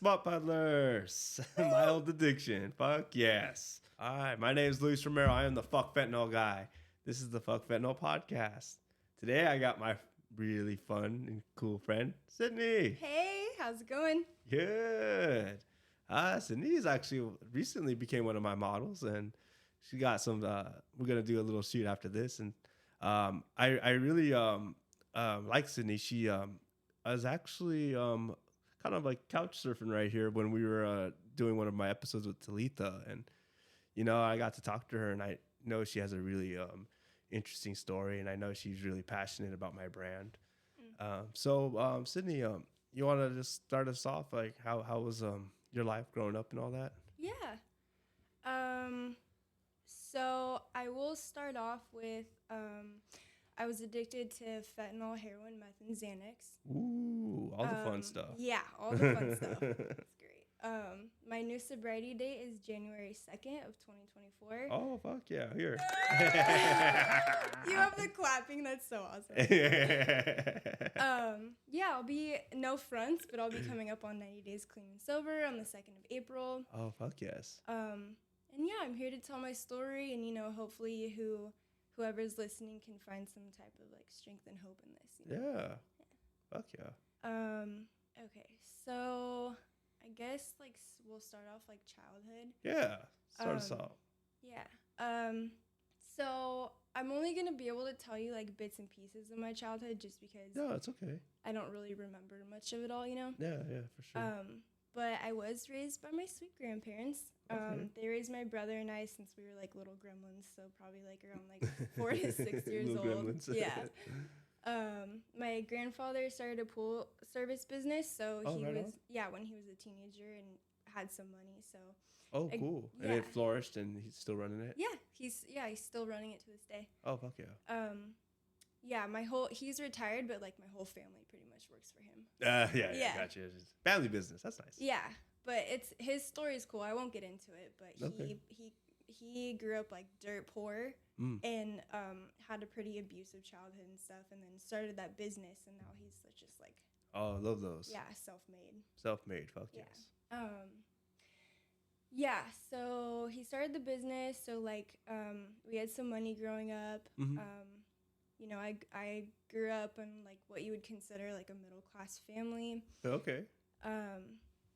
Spot Peddlers. My old addiction. Fuck yes. All right, my name is Luis Romero. I am the Fuck Fentanyl guy. This is the Fuck Fentanyl podcast. Today I got my really fun and cool friend, Sydney. Hey, how's it going? Good. Sydney's actually recently became one of my models, and she got some. We're gonna do a little shoot after this, and I really like Sydney. She was actually kind of like couch surfing right here when we were doing one of my episodes with Talitha, and I got to talk to her, and I know she has a really interesting story, and I know she's really passionate about my brand. So Sydney, you want to just start us off? Like, how was your life growing up and all that? Yeah. So I will start off with I was addicted to fentanyl, heroin, meth, and Xanax. Ooh, all the fun stuff. Yeah, all the fun stuff. It's great. My new sobriety date is January 2nd of 2024. Oh, fuck yeah, here. You have the clapping. That's so awesome. Yeah, I'll be, no fronts, but I'll be coming up on 90 Days Clean and Sober on the 2nd of April. Oh, fuck yes. And yeah, I'm here to tell my story, and hopefully whoever's listening can find some type of like strength and hope in this. Yeah. Fuck yeah. Okay, so I guess like we'll start off like childhood. Yeah. Start us off. Yeah. So I'm only gonna be able to tell you like bits and pieces of my childhood just because. No, it's okay. I don't really remember much of it all, Yeah, for sure. But I was raised by my sweet grandparents. Okay. They raised my brother and I since we were like little gremlins, so probably like around like 4 to 6 years Little old. gremlins. Yeah. My grandfather started a pool service business, so Oh, he right was on. when he was a teenager and had some money, so Oh, cool. And yeah. it flourished, and he's still running it? he's still running it to this day. Oh, fuck yeah. Yeah, he's retired, but like my whole family pretty much works for him. Yeah, gotcha. Just family business. That's nice. Yeah, but his story is cool. I won't get into it, but Okay. he grew up like dirt poor and had a pretty abusive childhood and stuff, and then started that business, and now he's just like Oh, I love those. self-made. Self-made. Fuck Yeah. yes. Yeah, so he started the business. So like we had some money growing up. Mhm. I grew up in like what you would consider like a middle class family. Okay.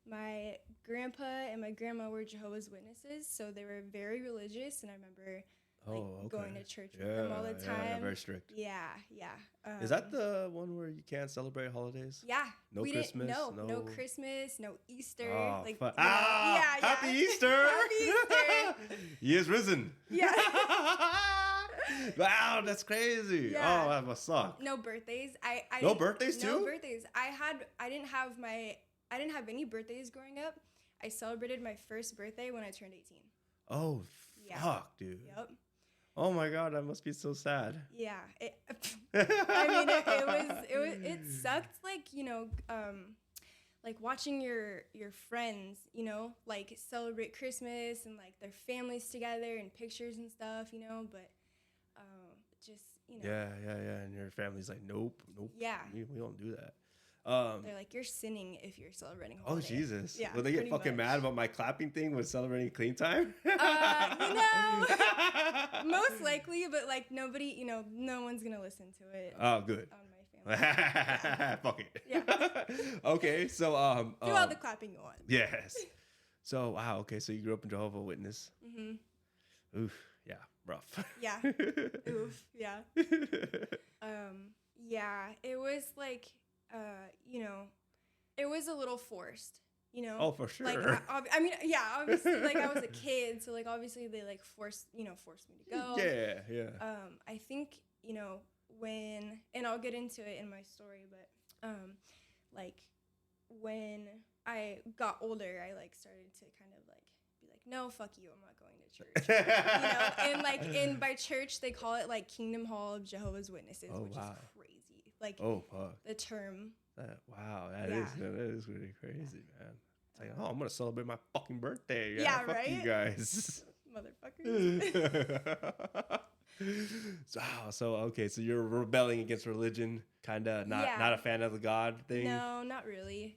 My grandpa and my grandma were Jehovah's Witnesses, so they were very religious, and I remember going to church with them all the time. Yeah, very strict. Yeah. Is that the one where you can't celebrate holidays? Yeah. No Christmas? No Christmas, no Easter. Oh, like fuck. Happy Easter! Happy Easter! He is risen. Yeah. Wow, that's crazy. Yeah. Oh, that must suck. No birthdays. No birthdays too? No birthdays. I didn't have any birthdays growing up. I celebrated my first birthday when I turned 18. Oh, Yeah. fuck, dude. Yep. Oh my god, that must be so sad. Yeah. It sucked, like watching your friends, like celebrate Christmas and like their families together and pictures and stuff, but just, Yeah, and your family's like, nope. Yeah. We don't do that. They're like, you're sinning if you're celebrating Oh, holiday. Jesus. Yeah, Will they get pretty fucking much. mad about my clapping thing with celebrating clean time? Most likely, but like nobody, no one's gonna listen to it. Oh, good. On my family. Fuck it. Yeah. Okay, so Do all the clapping you want. Yes. So wow. Okay, so you grew up in Jehovah Witness. Mhm. Oof. Yeah. Rough. Yeah. Oof. Yeah. Yeah. It was like, it was a little forced. Oh, for sure. Like, obviously, like I was a kid, so like obviously they like forced me to go. Yeah. I think when, and I'll get into it in my story, but like when I got older, I like started to kind of like be like, no, fuck you, I'm not going to church. And by church they call it like Kingdom Hall of Jehovah's Witnesses, which is crazy. Like, oh fuck, the term. That is really crazy, man. It's like, oh, I'm gonna celebrate my fucking birthday. Yeah, fuck right? you guys. Motherfuckers. So okay, so you're rebelling against religion, kind of not a fan of the God thing. No, not really.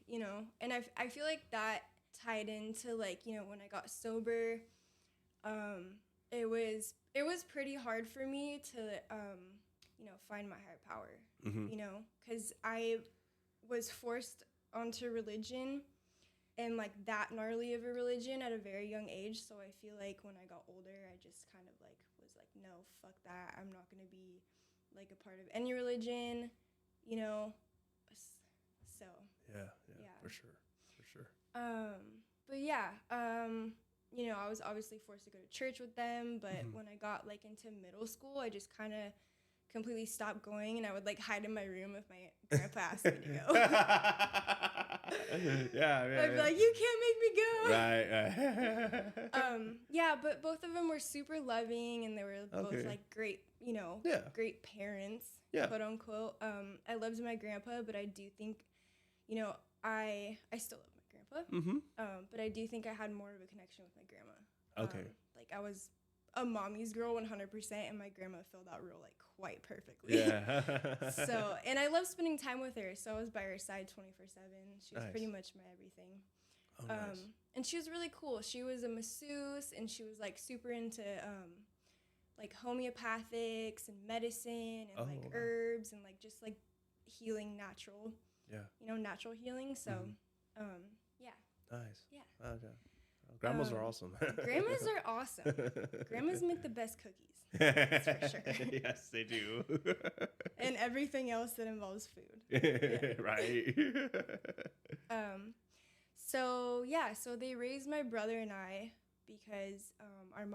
And I feel like that tied into like when I got sober, it was pretty hard for me to find my higher power. Because I was forced onto religion and like that gnarly of a religion at a very young age. So I feel like when I got older, I just kind of like was like, no, fuck that. I'm not going to be like a part of any religion, So yeah, for sure. But yeah, I was obviously forced to go to church with them, but when I got like into middle school, I just kind of completely stopped going, and I would like hide in my room if my grandpa asked me to go. I'd be like, you can't make me go. Right. Yeah, but both of them were super loving, and they were both like great, great parents, quote unquote. I loved my grandpa, but I do think, I still love my grandpa. But I do think I had more of a connection with my grandma. Okay. Like I was a mommy's girl 100%, and my grandma filled that role like quite perfectly. Yeah. So, and I love spending time with her. So I was by her side 24/7. She was pretty much my everything. Oh, nice. And she was really cool. She was a masseuse, and she was like super into like homeopathics and medicine and like herbs and like just like healing natural. Yeah. Natural healing. So, yeah. Nice. Yeah. Okay. Grandmas are awesome. Grandmas are awesome. Grandmas make the best cookies. That's for sure. Yes, they do. And everything else that involves food. Right. So they raised my brother and I because our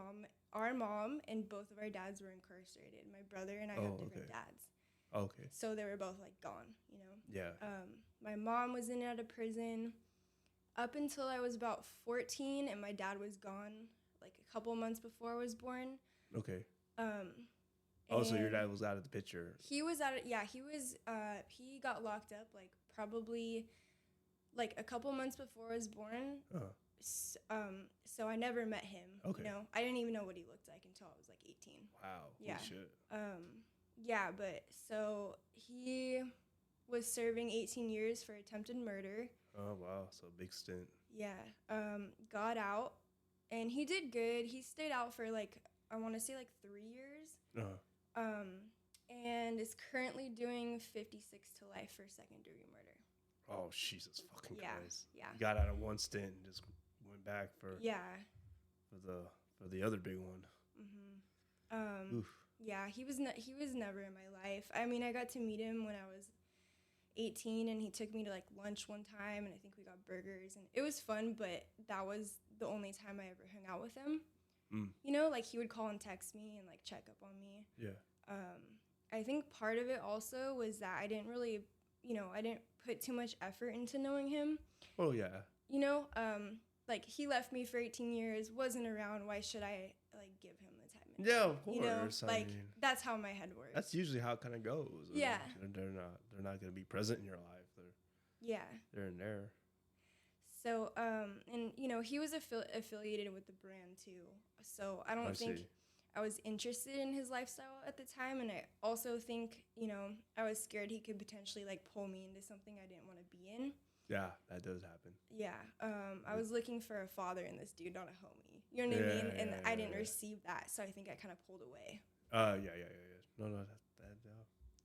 mom and both of our dads were incarcerated. My brother and I have different dads. Okay. So they were both like gone, Yeah. My mom was in and out of prison up until I was about 14, and my dad was gone like a couple months before I was born. Okay. So your dad was out of the picture. He was out of, he was, he got locked up like probably like a couple months before I was born. So I never met him. Okay. I didn't even know what he looked like until I was like 18. Wow. Yeah. Shit. But so he was serving 18 years for attempted murder. Oh, wow. So big stint. Yeah. Got out, and he did good. He stayed out for like, I want to say like 3 years. And is currently doing 56 to life for second-degree murder. Oh, Jesus fucking Christ. Yeah. He got out of one stint and just went back for the other big one. Oof. Yeah, he was never in my life. I mean, I got to meet him when I was 18, and he took me to like lunch one time, and I think we got burgers, and it was fun, but that was the only time I ever hung out with him. Like he would call and text me and like check up on me. Yeah. I think part of it also was that I didn't really, I didn't put too much effort into knowing him. Oh yeah. Like he left me for 18 years, wasn't around. Why should I like give him the time? Yeah, of course. I mean, that's how my head works. That's usually how it kind of goes. Yeah. They're not going to be present in your life. They're in there. So, and he was affiliated with the brand too. So I don't think I was interested in his lifestyle at the time. And I also think, I was scared he could potentially like pull me into something I didn't want to be in. Yeah, that does happen. Yeah. I was looking for a father in this dude, not a homie. You know what I mean? And I didn't receive that. So I think I kind of pulled away. Yeah. No,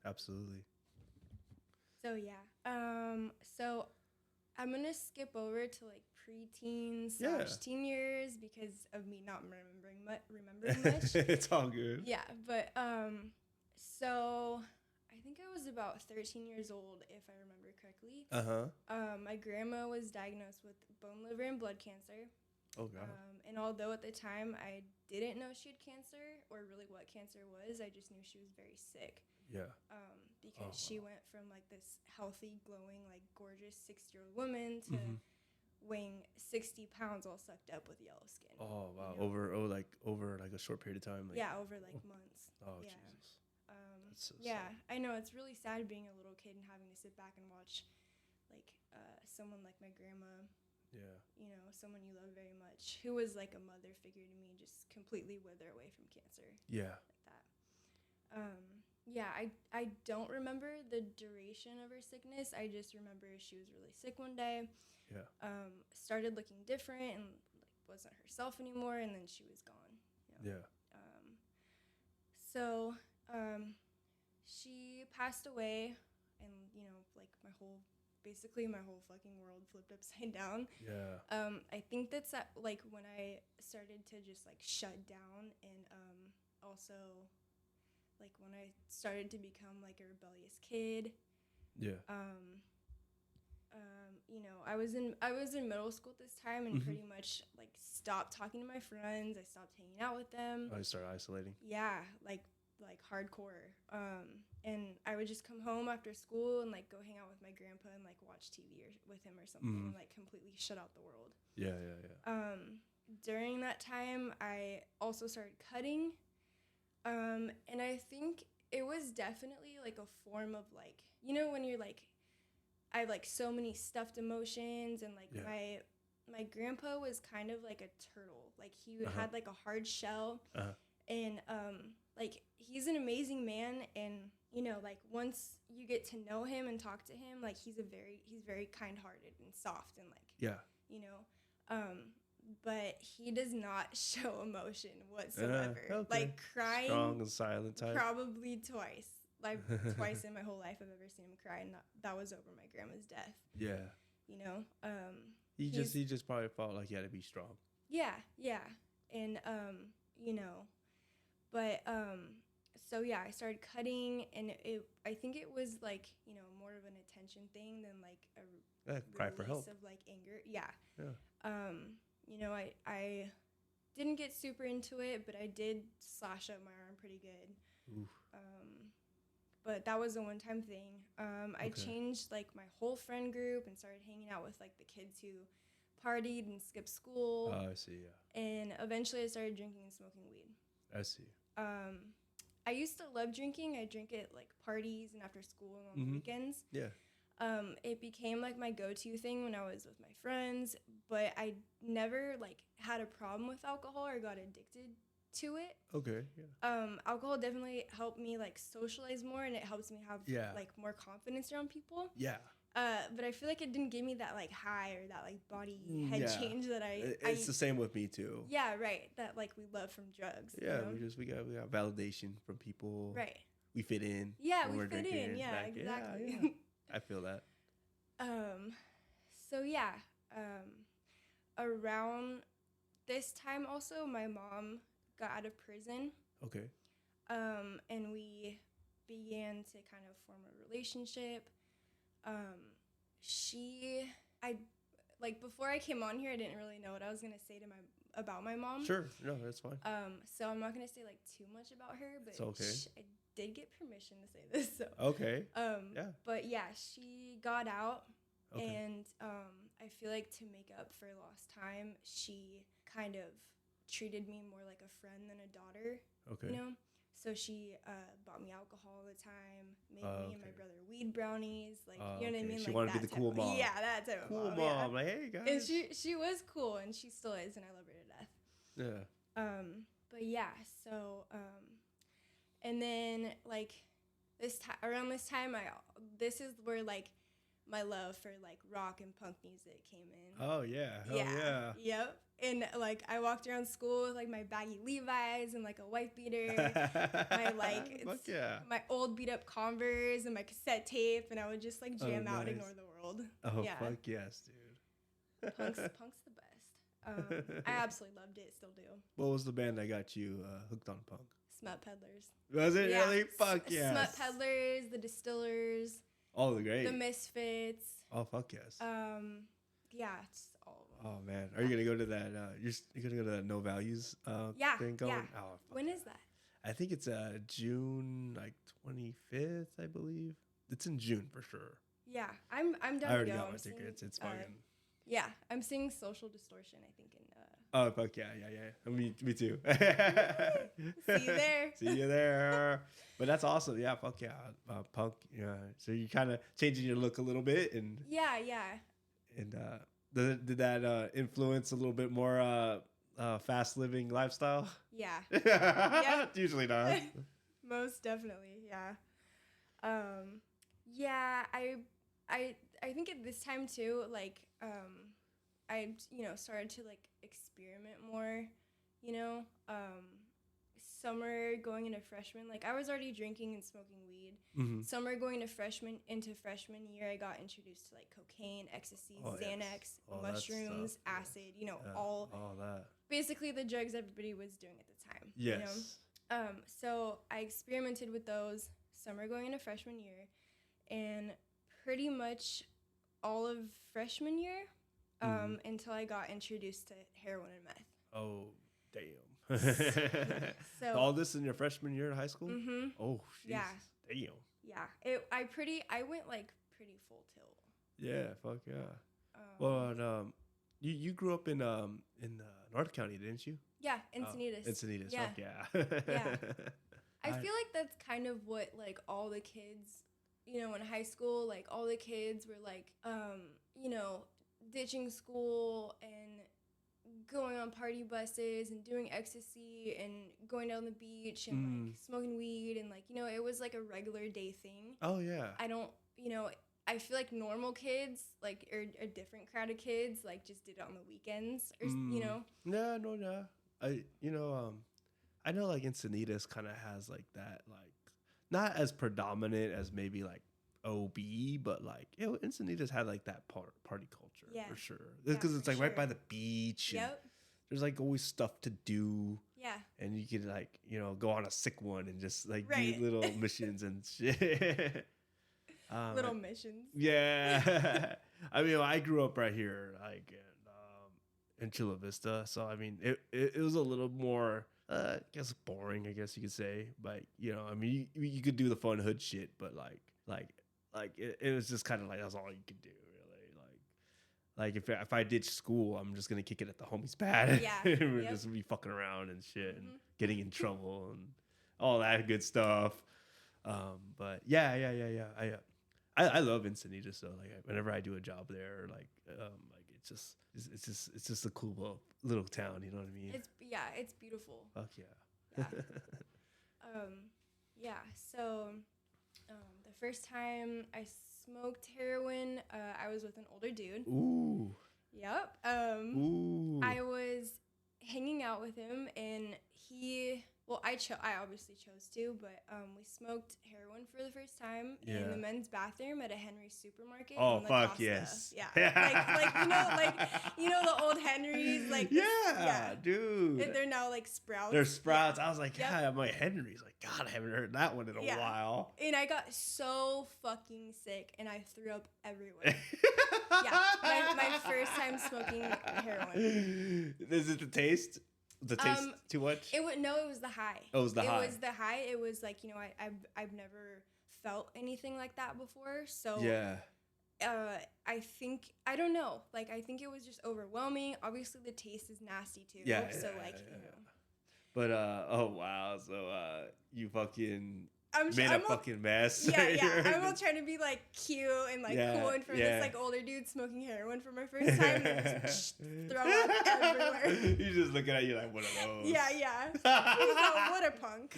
absolutely. So, yeah. So I'm going to skip over to like preteens / teen years because of me not remembering much. It's all good. Yeah. But so I think I was about 13 years old, if I remember correctly. My grandma was diagnosed with bone, liver, and blood cancer. Oh, God. And although at the time I didn't know she had cancer or really what cancer was, I just knew she was very sick. Yeah. Because she went from like this healthy, glowing, like gorgeous 60-year-old woman to weighing 60 pounds all sucked up with yellow skin. Oh, wow. Over like a short period of time. Like, over like months. Oh, yeah. Jesus. That's so sad. sad. I know, it's really sad being a little kid and having to sit back and watch like someone like my grandma. Yeah. Someone you love very much, who was like a mother figure to me, just completely wither away from cancer. Yeah. Like that. Yeah, I don't remember the duration of her sickness. I just remember she was really sick one day. Yeah. Started looking different and like wasn't herself anymore, and then she was gone. You know? Yeah. So she passed away, and like basically my whole fucking world flipped upside down. Yeah. I think that's like when I started to just like shut down, and also like when I started to become like a rebellious kid. Yeah. I was in middle school at this time, and pretty much like stopped talking to my friends. I stopped hanging out with them. I started isolating. Yeah, like hardcore. And I would just come home after school and like go hang out with my grandpa and like watch TV with him or something, and like completely shut out the world. Yeah, yeah, yeah. During that time, I also started cutting. And I think it was definitely like a form of like, when you're like, I have like so many stuffed emotions, and like my grandpa was kind of like a turtle. Like he had like a hard shell, and like he's an amazing man, and like once you get to know him and talk to him, like he's very kind-hearted and soft, and like but he does not show emotion whatsoever. Okay. Like crying, strong and silent type. Probably twice. Like twice in my whole life I've ever seen him cry, and that was over my grandma's death. Yeah. He just probably felt like he had to be strong. Yeah, and but so yeah, I started cutting, and I think it was like more of an attention thing than like a cry for help of like anger. Yeah. I didn't get super into it, but I did slash up my arm pretty good. Oof. But that was a one-time thing. I changed like my whole friend group and started hanging out with like the kids who partied and skipped school. Oh, I see. Yeah. And eventually I started drinking and smoking weed. I see. I used to love drinking. I drink at like parties and after school and on the weekends. Yeah. It became like my go-to thing when I was with my friends, but I never like had a problem with alcohol or got addicted to it. Okay. Yeah. Alcohol definitely helped me like socialize more, and it helps me have like more confidence around people. Yeah. But I feel like it didn't give me that like high or that like body head change that It's the same with me too. Yeah, right. That like we love from drugs. Yeah, we got validation from people. Right. We fit in. Yeah, we fit in. Yeah, exactly. Yeah. I feel that. So yeah. Around this time also, my mom got out of prison. Okay. And we began to kind of form a relationship. Before I came on here, I didn't really know what I was gonna say about my mom. Sure, no, that's fine. So I'm not gonna say like too much about her, but it's okay. I did get permission to say this. So okay. Yeah. But yeah, she got out, and I feel like to make up for lost time, she kind of treated me more like a friend than a daughter. Okay. So she bought me alcohol all the time, made me and my brother weed brownies, like you know what I mean. She like wanted to be the cool mom. Yeah, that type of cool mom. Yeah. Like, hey guys. And she was cool, and she still is, and I love her to death. Yeah. But yeah, so and then like around this time, this is where like my love for like rock and punk music came in. Oh yeah. Hell yeah. Yep. And like I walked around school with like my baggy Levi's and like a wife beater, my old beat up Converse and my cassette tape, and I would just like jam out and ignore the world. Oh yeah. Fuck yes, dude. Punk's the best. I absolutely loved it, still do. What was the band that got you hooked on punk? Smut Peddlers. Was it really? Fuck yes. Smut Peddlers, the Distillers. Oh, great. The Misfits. Oh, fuck yes. Yeah, it's all of them. Oh man, are you gonna go to that? You're gonna go to that No Values thing going? Yeah. Oh, when is that? I think it's June 25th, I believe. It's in June for sure. Yeah, I'm down to go. I already got my tickets. It's fucking. Yeah, I'm seeing Social Distortion, I think, in. Oh fuck yeah. Me too. See you there. See you there. But that's awesome. Yeah, fuck yeah. Punk. Yeah. So you kind of changing your look a little bit, and. Yeah. And did that influence a little bit more fast living lifestyle? Yeah. Yep. Usually not. Most definitely, yeah. Yeah, I think at this time too, like, I, started to like experiment more, you know. Summer going into freshman, like I was already drinking and smoking weed. Mm-hmm. Summer going to freshman year, I got introduced to like cocaine, ecstasy, Xanax, mushrooms, acid, all that. Basically the drugs everybody was doing at the time. Yes. So I experimented with those summer going into freshman year, and pretty much all of freshman year, until I got introduced to heroin and meth. Oh, damn. So all this in your freshman year of high school? Mm-hmm. Oh, Jesus. Yeah. Damn. Yeah. I went like pretty full tilt. Yeah, fuck yeah. Well, you grew up in North County, didn't you? Yeah, Encinitas. Encinitas, yeah. Fuck yeah. Yeah. I feel like that's kind of what like all the kids, in high school, like all the kids were like, ditching school and going on party buses and doing ecstasy and going down the beach and like smoking weed and like, it was like a regular day thing. Oh yeah. I don't, I feel like normal kids, like, or a different crowd of kids, like, just did it on the weekends, or No. I know like Encinitas kind of has like that, like not as predominant as maybe like OB, but like Encinitas had like that party culture for sure, because it's like right by the beach. Yep. And there's like always stuff to do. Yeah. And you could like go on a sick one and just like do little missions and shit. Little missions. Yeah. I mean, I grew up right here, like in Chula Vista, so I mean, it was a little more, I guess, boring, I guess you could say. But I mean, you could do the fun hood shit, but like it was just kind of like that's all you could do, really. Like if I ditch school, I'm just gonna kick it at the homie's pad. Yeah. We're just be fucking around and shit and getting in trouble and all that good stuff. But yeah. I love Encinitas though. Like whenever I do a job there, like it's just a cool little town. You know what I mean? It's beautiful. Fuck yeah. Yeah. So, the first time I smoked heroin, I was with an older dude. Ooh. Yep. Ooh. I was hanging out with him, and I obviously chose to, but we smoked heroin for the first time in the men's bathroom at a Henry's supermarket. Oh, in La fuck Costa. yes. Yeah. The old Henry's, like. Dude. They're now like Sprouts. They're Sprouts. I was like, I'm like Henry's. Like, God, I haven't heard that one in a while. And I got so fucking sick, and I threw up everywhere. My first time smoking heroin. Is it the taste? The taste too much? It was the high. Oh, it was the high. It was the high. It was like, I've never felt anything like that before. So yeah. I don't know. Like, I think it was just overwhelming. Obviously, the taste is nasty too. Yeah. So But oh wow. So you fucking I'm fucking mess. Yeah. I'm all trying to be like cute and like cool, and for this like older dude smoking heroin for my first time, and just throw up everywhere. He's just looking at you like, one of those. Yeah. He's like, what a punk.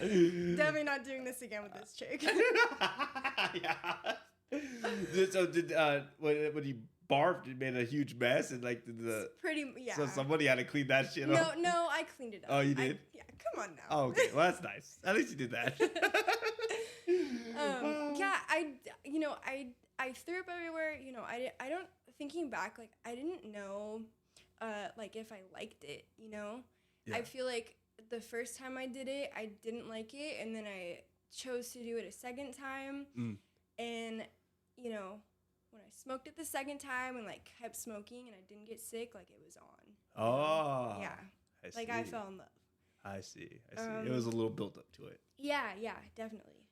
Definitely not doing this again with this chick. Yeah. So did when you barfed, it made a huge mess, and like So somebody had to clean that shit up. No, I cleaned it up. Oh, you did? Yeah, come on now. Oh, okay. Well, that's nice. At least you did that. I threw up everywhere. I don't, thinking back, like, I didn't know, like, if I liked it, Yeah. I feel like the first time I did it, I didn't like it, and then I chose to do it a second time, and, when I smoked it the second time and, like, kept smoking and I didn't get sick, like, it was on. Oh. Yeah. I fell in love. I see. It was a little built up to it. Yeah, definitely.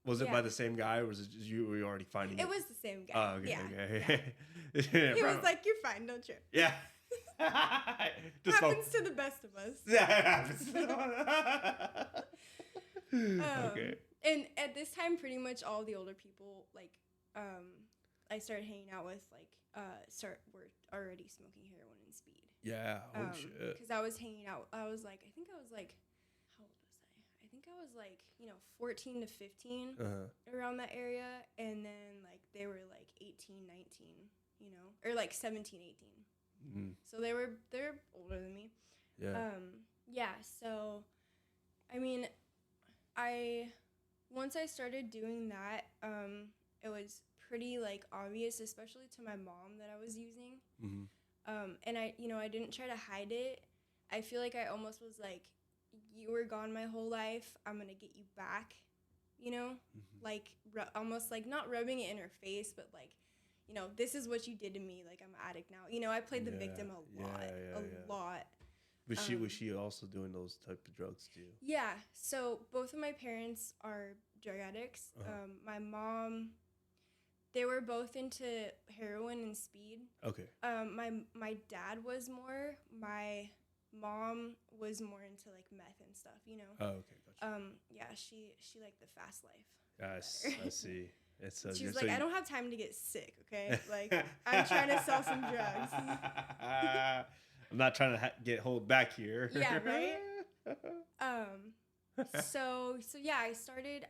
Was it by the same guy, or was it just you were already finding it? It was the same guy. Oh, okay, okay. Yeah. He was like, "You're fine, don't trip." Yeah. Happens to the best of us. Yeah, it happens to the Okay. And at this time, pretty much all the older people, like, I started hanging out with, like, were already smoking heroin and speed. Yeah. Oh shit. Because I was hanging out. I was like, I think I was like, how old was I? I think I was like, 14 to 15 around that area. And then like they were like 18, 19, or like 17, 18. Mm. So they're older than me. Yeah. Yeah. So, I mean, once I started doing that, it was pretty like obvious, especially to my mom, that I was using. Mm-hmm. And I didn't try to hide it. I feel like I almost was like, you were gone my whole life. I'm going to get you back, like almost like not rubbing it in her face, but like, this is what you did to me. Like, I'm an addict now. I played the victim a lot. Was she also doing those type of drugs too? Yeah. So both of my parents are drug addicts. My mom, they were both into heroin and speed. Okay. My dad was more. My mom was more into like meth and stuff. Oh, okay, gotcha. Yeah, she liked the fast life. Yes, I see. It's she's like, I don't have time to get sick. Okay, like I'm trying to sell some drugs. I'm not trying to get hold back here. Yeah, right. So yeah, I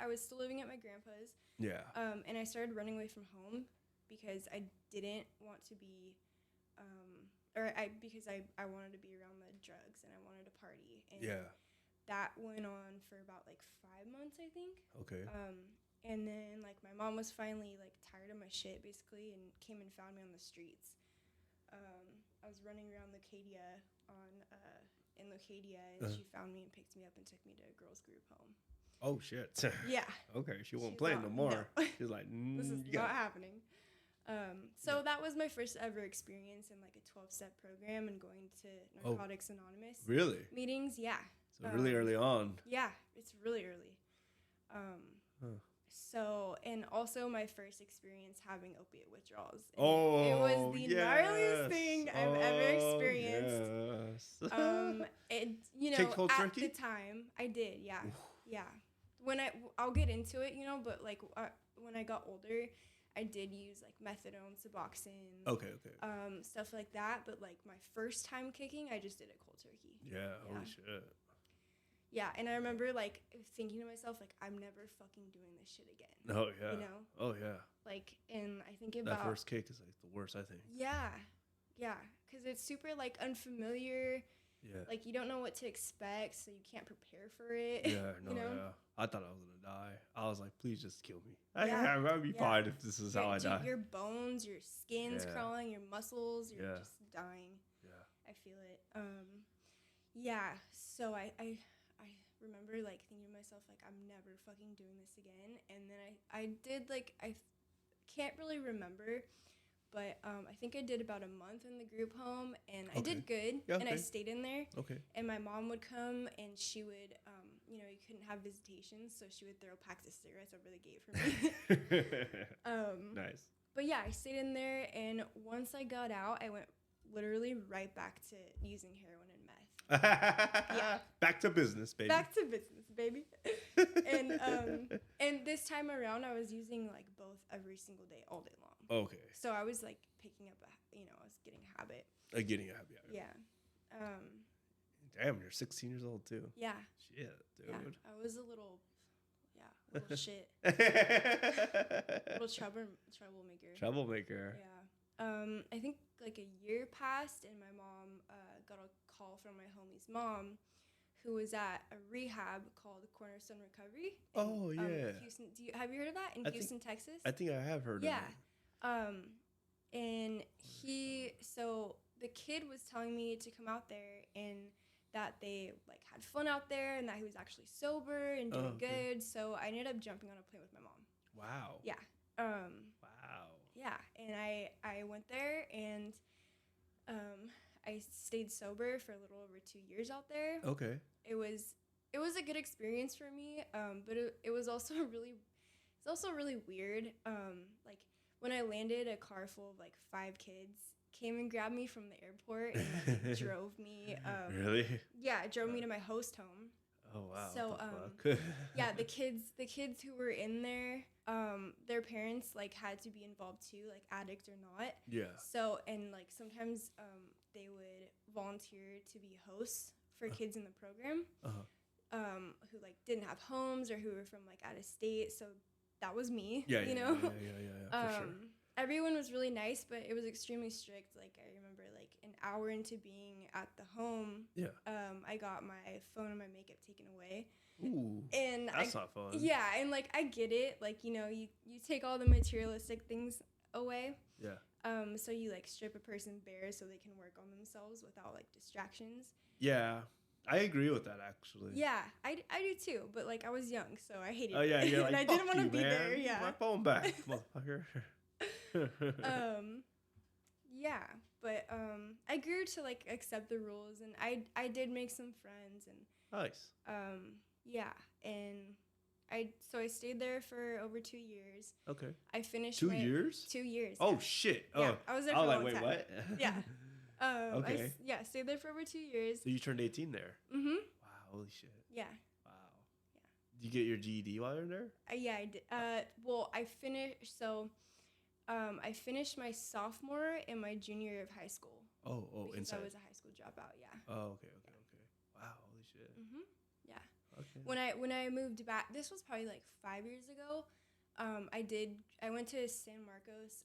was still living at my grandpa's. Yeah. And I started running away from home because I didn't want to be, because I wanted to be around the drugs and I wanted to party. And that went on for about like 5 months, I think. Okay. And then like my mom was finally like tired of my shit basically and came and found me on the streets. I was running around in Locadia, and she found me and picked me up and took me to a girls' group home. Oh shit. Yeah. Okay, she won't play no more. No. She's like, this is not happening. So that was my first ever experience in like a 12-step program and going to Narcotics Anonymous. Really? Meetings, yeah. So really early on. Yeah, it's really early. So, and also my first experience having opiate withdrawals. It was the gnarliest thing I've ever experienced. Yes. Take cold at turkey? the time, I did, yeah. Yeah. I'll get into it, but like when I got older, I did use like methadone, Suboxone. Okay. Stuff like that. But like my first time kicking, I just did it cold turkey. Yeah, holy shit. Yeah, and I remember like thinking to myself, like, I'm never fucking doing this shit again. Oh yeah. Oh yeah. Like, and I think about that first kick is like the worst, I think. Yeah, because it's super like unfamiliar. Yeah. Like you don't know what to expect, so you can't prepare for it. Yeah, no, yeah. I thought I was gonna die. I was like, please just kill me. I'd be fine if this is how I die. Your bones, your skin's crawling, your muscles, you're just dying. Yeah. I feel it. Yeah. So I remember like thinking to myself like I'm never fucking doing this again, and then I did like I can't really remember, but I think I did about a month in the group home, and I did good, and I stayed in there. Okay. And my mom would come, and she would you couldn't have visitations, so she would throw packs of cigarettes over the gate for me. Nice. But yeah, I stayed in there, and once I got out, I went literally right back to using heroin and meth. Back to business, baby. Back to business, baby. And this time around, I was using like both every single day, all day long. Okay. So I was like picking up I was getting a habit. Getting a habit. Yeah. Damn, you're 16 years old too. Yeah. Shit, dude. Yeah, I was a little shit. Little troublemaker. Troublemaker. Yeah. I think like a year passed, and my mom got a call from my homie's mom, who was at a rehab called Cornerstone Recovery. In Houston. Have you heard of that in Houston, Texas? I think I have heard of it. Yeah. And so the kid was telling me to come out there and that they like had fun out there and that he was actually sober and doing good. So I ended up jumping on a plane with my mom. Wow. Yeah. Wow. Yeah. And I went there and I stayed sober for a little over 2 years out there. Okay. It was a good experience for me. But it was also really weird. Like when I landed, a car full of like 5 kids came and grabbed me from the airport and like, drove me. Really? Yeah, it drove me to my host home. Oh wow. So yeah, the kids who were in there, their parents like had to be involved too, like addict or not. Yeah. So and like sometimes they would volunteer to be hosts for kids in the program, Uh-huh. who like didn't have homes or who were from like out of state. So that was me. Yeah, you yeah, know. for sure. Everyone was really nice, but it was extremely strict. Like I remember, like an hour into being at the home, I got my phone and my makeup taken away. Ooh, and that's not fun. Yeah, and like I get it. Like, you know, you take all the materialistic things away. Yeah. So you like strip a person bare so they can work on themselves without like distractions. Yeah, I agree with that actually. Yeah, I do too. But like I was young, so I hated it. Oh yeah, you're like, and I didn't want to be there. Yeah. My phone back, motherfucker. Yeah, but I grew to like accept the rules, and I did make some friends, and Nice. yeah, and I stayed there for over 2 years. Okay. I finished 2 years. 2 years. Oh yeah. shit. Yeah, Oh, I was there for a long wait, time. what? Yeah. Okay. Stayed there for over 2 years. So you turned 18 there. Mhm. Wow. Holy shit. Yeah. Wow. Yeah. Did you get your GED while you're there? Yeah, I did. Well, I finished. So, I finished my sophomore and my junior year of high school. Oh, because inside. I was a high school dropout. Yeah. Oh, okay. Wow. Holy shit. Mhm. Yeah. Okay. When I moved back, this was probably like 5 years ago. I went to San Marcos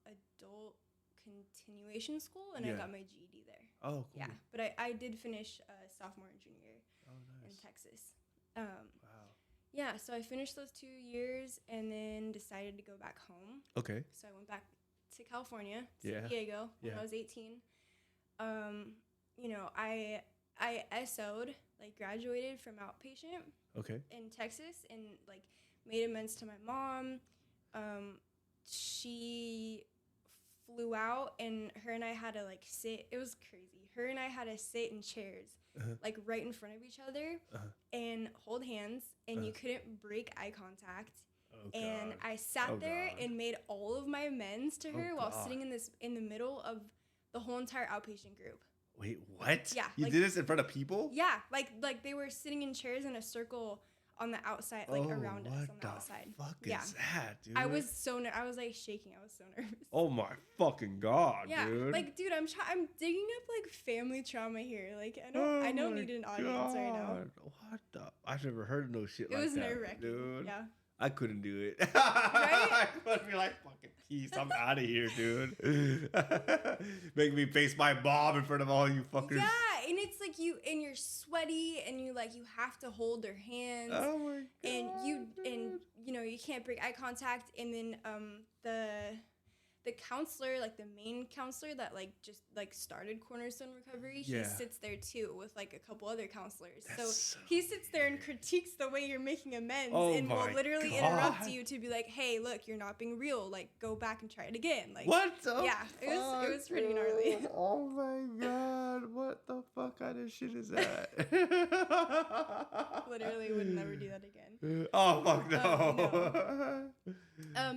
adult continuation school, and I got my GED there. Oh, cool. Yeah, but I did finish sophomore and junior year in Texas. Wow. Yeah, so I finished those 2 years and then decided to go back home. Okay. So I went back to California, San Diego, when I was 18. You know, I SO'd, like graduated from outpatient. Okay. In Texas, and like made amends to my mom. She flew out, and her and I had to like sit. It was crazy. Her and I had to sit in chairs, like right in front of each other, and hold hands, and you couldn't break eye contact. Oh, and I sat there and made all of my amends to her while sitting in the middle of the whole entire outpatient group. Wait, what? Yeah. You did this in front of people? Yeah, like they were sitting in chairs in a circle on the outside, like around us on the outside. What the fuck is that, dude? I was I was like shaking. I was so nervous. Oh my fucking god, yeah, dude. like dude, I'm digging up like family trauma here. Like I don't need an audience right now. What the? I've never heard of no shit like that. It was nerve-wracking, dude. Yeah. I couldn't do it. Right? I would be like, fucking peace. I'm out of here, dude. Make me face my mom in front of all you fuckers. Yeah, and it's like you're sweaty, and you have to hold their hands. Oh my god. And you know, you can't break eye contact, and then the counselor, like the main counselor that like just like started Cornerstone Recovery, he sits there too with like a couple other counselors. So he sits there and critiques the way you're making amends, and will literally interrupt you to be like, "Hey, look, you're not being real. Like, go back and try it again." Like, what the it was pretty gnarly. Oh my god, what the fuck kind of shit is that? Literally would never do that again. Oh fuck no.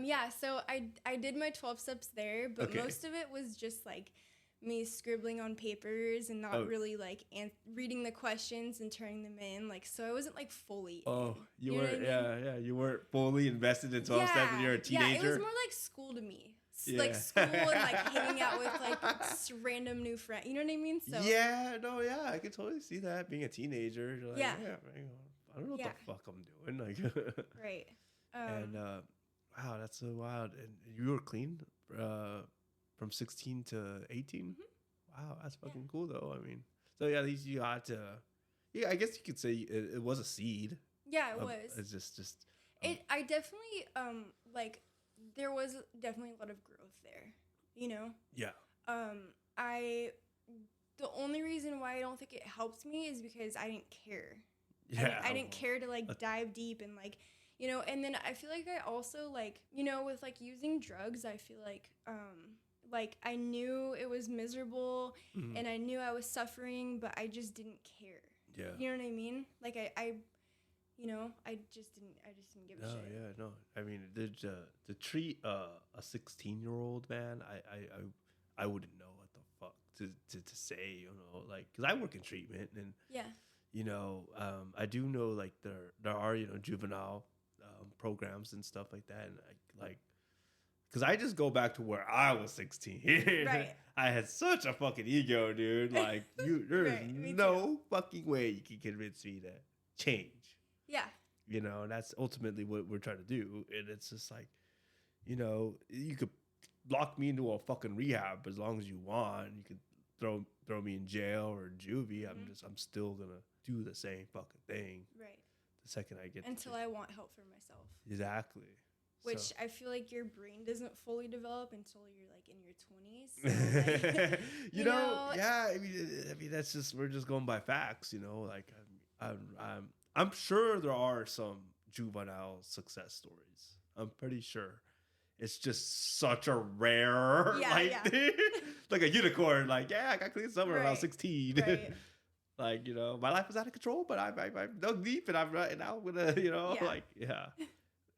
Yeah, so I did my 12 steps there, but most of it was just like me scribbling on papers and not really like reading the questions and turning them in. Like, so I wasn't like fully in. You weren't, you weren't fully invested in 12 steps when you're a teenager. Yeah, it was more like school to me. Like school and like hanging out with like random new friends. You know what I mean? So I can totally see that. Being a teenager, you're like, man, I don't know what the fuck I'm doing. Like, right. And wow, that's so wild. And you were clean from 16 to 18? Mm-hmm. Wow, that's fucking cool though. I mean, so yeah, at least you got to, I guess you could say it was a seed. Yeah, it was. It's just. I definitely like there was definitely a lot of growth there, you know. Yeah. The only reason why I don't think it helped me is because I didn't care. Yeah. I didn't care to like dive deep and like, you know, and then I feel like I also like, you know, with like using drugs, I feel like I knew it was miserable and I knew I was suffering, but I just didn't care. Yeah. You know what I mean? Like I you know, I just didn't give a shit. No. I mean, to treat a 16-year-old man, I wouldn't know what the fuck to say, you know, like, because I work in treatment and you know, I do know like there are, you know, juvenile programs and stuff like that, and like because I just go back to where I was 16. Right. I had such a fucking ego, dude. Like, there's Right, me no fucking way you can convince me to change. Yeah. You know, and that's ultimately what we're trying to do. And it's just like, you know, you could lock me into a fucking rehab as long as you want. You could throw me in jail or juvie. I'm still gonna do the same fucking thing. Right. The second I get until I want help for myself. Exactly. Which I feel like your brain doesn't fully develop until you're like in your 20s. So like, you know, yeah. I mean, that's just we're just going by facts. You know, like I'm sure there are some juvenile success stories. I'm pretty sure. It's just such a rare, like a unicorn. Like, yeah, I got clean somewhere around 16. Right. Like, you know, my life was out of control, but I dug deep, and I'm gonna, you know, like, yeah.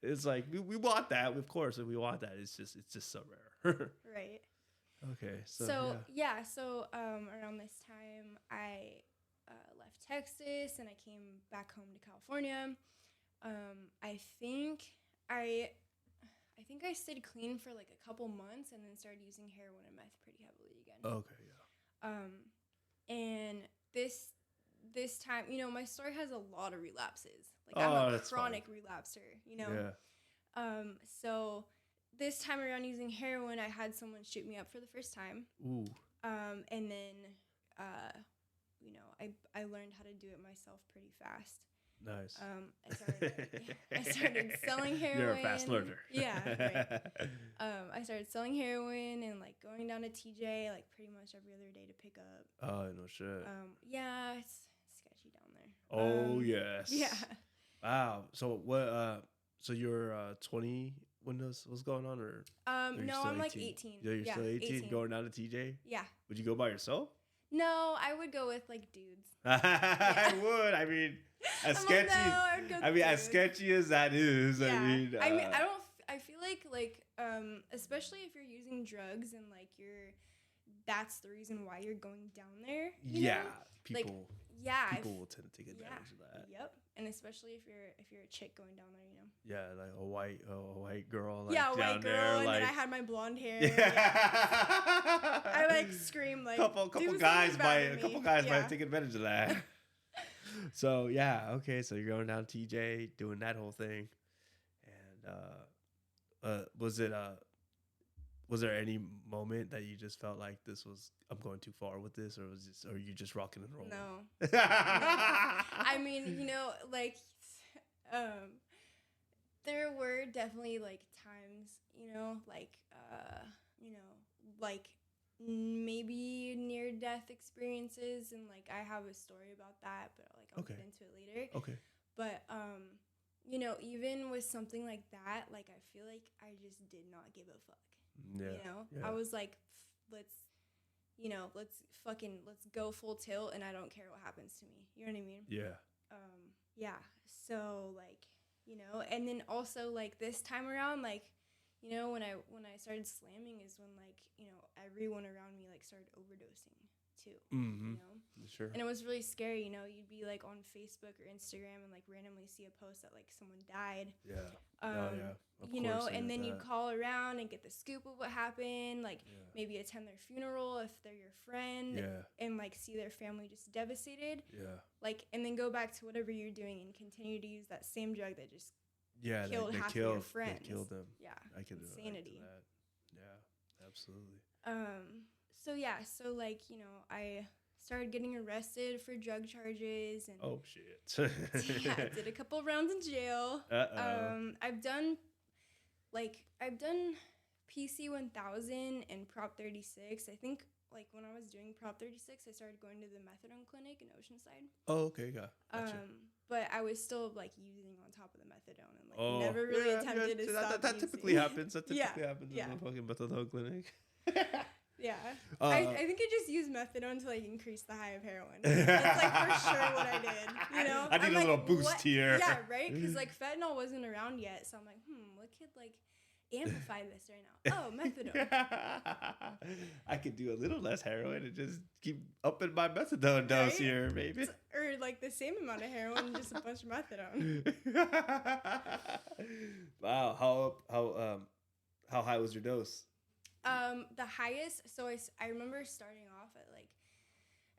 It's like we want that, of course, and we want that. It's just so rare. Right. Okay. So around this time I left Texas and I came back home to California. I think I stayed clean for like a couple months and then started using heroin and meth pretty heavily again. Okay, yeah. And this time, you know, my story has a lot of relapses. Like I'm a chronic relapser, you know. Yeah. So this time around using heroin, I had someone shoot me up for the first time. Ooh. And then, you know, I learned how to do it myself pretty fast. Nice. I started selling heroin. You're a fast learner. Yeah. Right. I started selling heroin and like going down to TJ like pretty much every other day to pick up. Oh, no shit. Yeah, it's sketchy down there. Oh yes. Yeah. Wow. So what? So you're 20 when this was going on, or? No, I'm like 18. Yeah, you're still 18, going down to TJ. Yeah. Would you go by yourself? No, I would go with like dudes. I would. I mean, as sketchy. As sketchy as that is. Yeah. I mean, I feel like especially if you're using drugs and like that's the reason why you're going down there. You know? People. Like, people will tend to take advantage of that. Yep. And especially if you're a chick going down there, you know. Yeah, like a white girl. Like, yeah, a white girl, there, and like, then I had my blonde hair. Yeah. I like scream like couple guys might take advantage of that. So yeah, okay. So you're going down TJ, doing that whole thing, and was there any moment that you just felt like I'm going too far with this, or you just rocking and rolling? No. I mean, you know, like, there were definitely like times, you know, like maybe near death experiences, and like I have a story about that, but like I'll get into it later. Okay. But you know, even with something like that, like I feel like I just did not give a fuck. Yeah. You know, I was like, let's go full tilt, and I don't care what happens to me. You know what I mean? Yeah. Yeah. So like, you know, and then also like this time around, like, you know, when I started slamming is when like, you know, everyone around me like started overdosing too. Mm-hmm. You know? Sure. And it was really scary, you know, you'd be like on Facebook or Instagram and like randomly see a post that like someone died. Yeah. You know, and then you'd call around and get the scoop of what happened, like maybe attend their funeral if they're your friend, and like see their family just devastated. Yeah. Like, and then go back to whatever you're doing and continue to use that same drug that just killed half of your friends. They killed them. Yeah. I can insanity. That. Yeah, absolutely. So like, you know, I started getting arrested for drug charges and I did a couple rounds in jail. I've done PC 1000 and Prop 36. I think like when I was doing Prop 36, I started going to the methadone clinic in Oceanside. Oh, okay, gotcha. But I was still like using on top of the methadone and like never really attempted to stop. That typically happens. That typically happens in the fucking methadone clinic. Yeah. I think I just used methadone to like increase the high of heroin. That's like for sure what I did. You know? I need a little boost here. Yeah, right? Because like fentanyl wasn't around yet. So I'm like, what could like amplify this right now? Oh, methadone. I could do a little less heroin and just keep upping my methadone dose here, maybe. Or like the same amount of heroin and just a bunch of methadone. Wow. How high was your dose? The highest. So I remember starting off at like,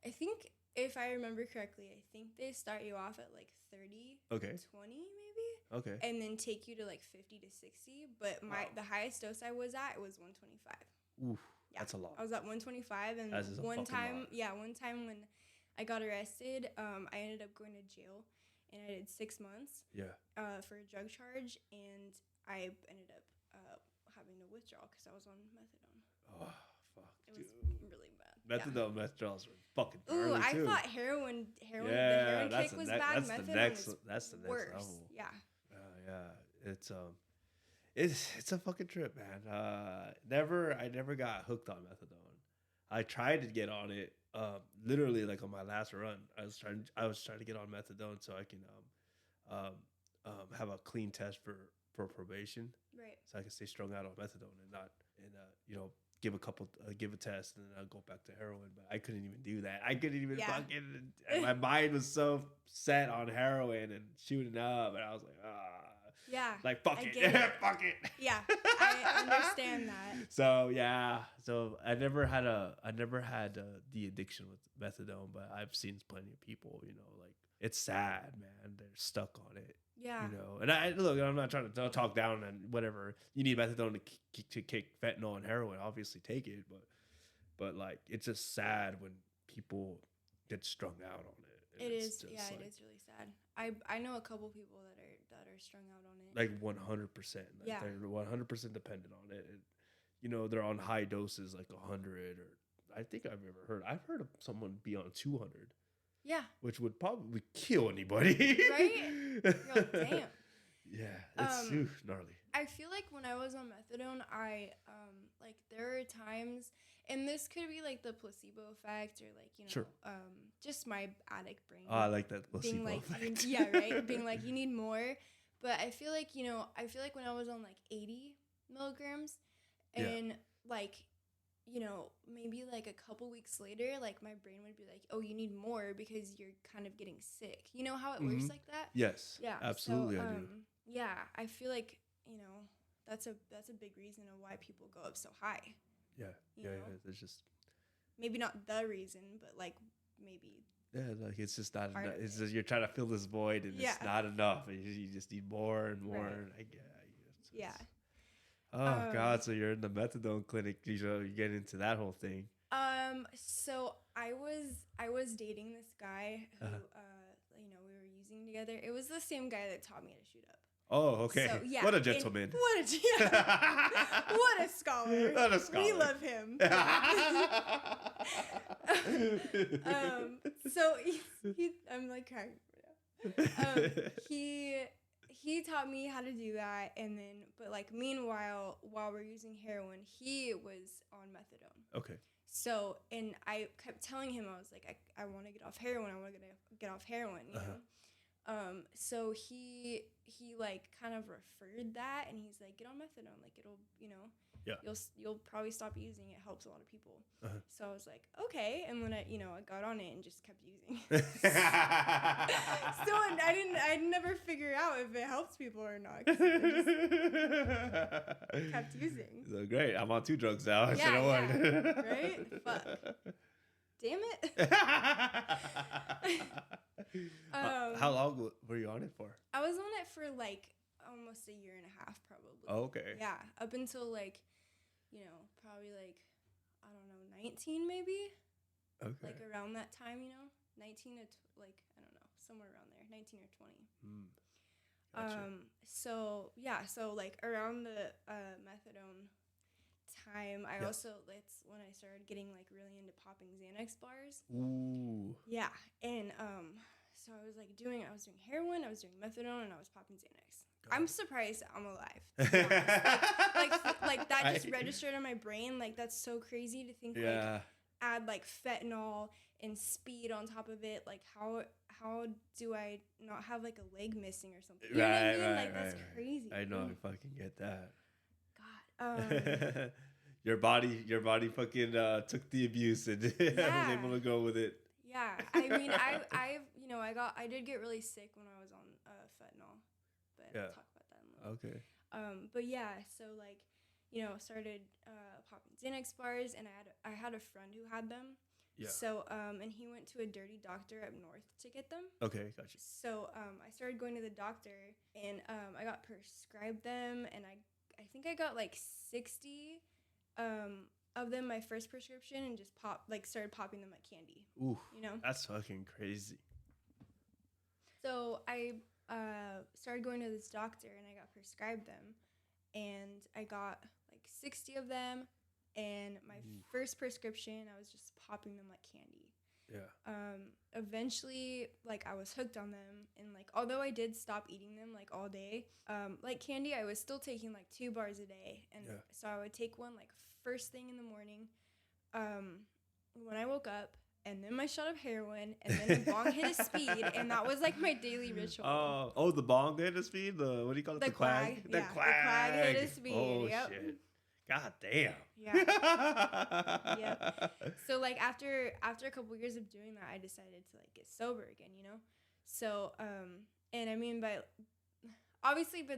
I think if I remember correctly, I think they start you off at like 30, Okay. 20 maybe. Okay. And then take you to like 50 to 60. But the highest dose I was at was 125. Oof. Yeah. That's a lot. I was at 125, and That is a one fucking time, lot. one time when I got arrested, I ended up going to jail, and I did 6 months. Yeah. For a drug charge, and I ended up having to withdraw because I was on methadone. Oh fuck, It was really bad. Methadone, withdrawals were fucking Ooh, gnarly, I too. thought heroin, the heroin kick was bad. That's Methadone the next, was that's the next worse. level. Yeah. Yeah. It's a fucking trip, man. I never got hooked on methadone. I tried to get on it. Literally, like on my last run, I was trying to get on methadone so I can have a clean test for probation. Right. So I can stay strung out on methadone and not give a test and then I'll go back to heroin. But I couldn't even do that. I couldn't even fucking. My mind was so set on heroin and shooting up, and I was like, yeah, like fuck it, fuck it. Yeah, I understand that. So yeah, I never had the addiction with methadone, but I've seen plenty of people. Like it's sad, man. They're stuck on it. Yeah. And I'm not trying to talk down and whatever. You need methadone to kick fentanyl and heroin. Obviously, take it, but like it's just sad when people get strung out on it. It is, yeah, like, it is really sad. I know a couple people that are strung out on it. Like 100%. Yeah. They're 100% dependent on it. And, they're on high doses, like 100, or I think I've heard of someone be on 200. Yeah. Which would probably kill anybody. Right? You're like, damn. Yeah, it's gnarly. I feel like when I was on methadone, I like there are times, and this could be like the placebo effect or like sure. Just my addict brain. Oh, I like that placebo being like, effect. Yeah, right. Being like you need more, but I feel like when I was on like 80 milligrams, and like maybe like a couple weeks later, like my brain would be like, oh, you need more because you're kind of getting sick. You know how it works like that? Yes. Yeah. Absolutely, so, I do. Yeah, I feel like that's a big reason of why people go up so high. Yeah. Yeah. It's just maybe not the reason, but like maybe. Yeah, like it's just not enough. It's just you're trying to fill this void, and it's not enough. And you just need more and more. Right. Yeah. Oh God! So you're in the methadone clinic. You get into that whole thing. So I was dating this guy who we were using together. It was the same guy that taught me to shoot up. Oh, okay. So, yeah, what a gentleman. What a scholar. What a scholar. We love him. So I'm like crying. He taught me how to do that, and then but like meanwhile, while we're using heroin, he was on methadone. Okay. So, and I kept telling him, I was like, I want to get off heroin. I want to get off heroin, you know? So he like kind of referred that, and he's like, get on methadone. Like it'll, you'll probably stop using it. Helps a lot of people. So I was like, okay. And when I got on it and just kept using it. So I never figure out if it helps people or not. I just kept using. So great. I'm on 2 drugs now. Right? Fuck. Damn it. How long were you on it for? I was on it for like almost a year and a half, probably. Oh, okay. Yeah, up until like, probably like, I don't know, 19 maybe. Okay. Like around that time, 19 to like, I don't know, somewhere around there, 19 or 20. Gotcha. So like around the methadone time, I also, that's when I started getting like really into popping Xanax bars. Ooh. Yeah, and so I was doing heroin, I was doing methadone, and I was popping Xanax. I'm surprised I'm alive. To be honest. like that just registered in my brain. Like that's so crazy to think. Like add like fentanyl and speed on top of it. Like how do I not have like a leg missing or something? You know what I mean? Like that's crazy. I know. I fucking get that. God. Your body fucking took the abuse and was able to go with it. Yeah, I mean, I did get really sick when I was on fentanyl, but I'll talk about that in a little. Okay. But yeah, so like, started popping Xanax bars, and I had a friend who had them. Yeah. So and he went to a dirty doctor up north to get them. Okay, gotcha. So I started going to the doctor, and I got prescribed them, and I think I got like 60 of them my first prescription, and just started popping them like candy. Ooh, You know. that's fucking crazy. So I started going to this doctor, and I got prescribed them, and I got like 60 of them, and my first prescription, I was just popping them like candy. Yeah. Eventually, like, I was hooked on them, and like, although I did stop eating them like all day, like candy, I was still taking like 2 bars a day, and so I would take one like first thing in the morning, when I woke up, and then my shot of heroin, and then the bong hit a speed, and that was like my daily ritual. Oh, the bong hit a speed. What do you call it? The quag. The Yeah, quag. the quag hit a speed. Oh Yep. shit. God damn. Yeah. Yep. So like after a couple years of doing that, I decided to like get sober again, you know? So and I mean by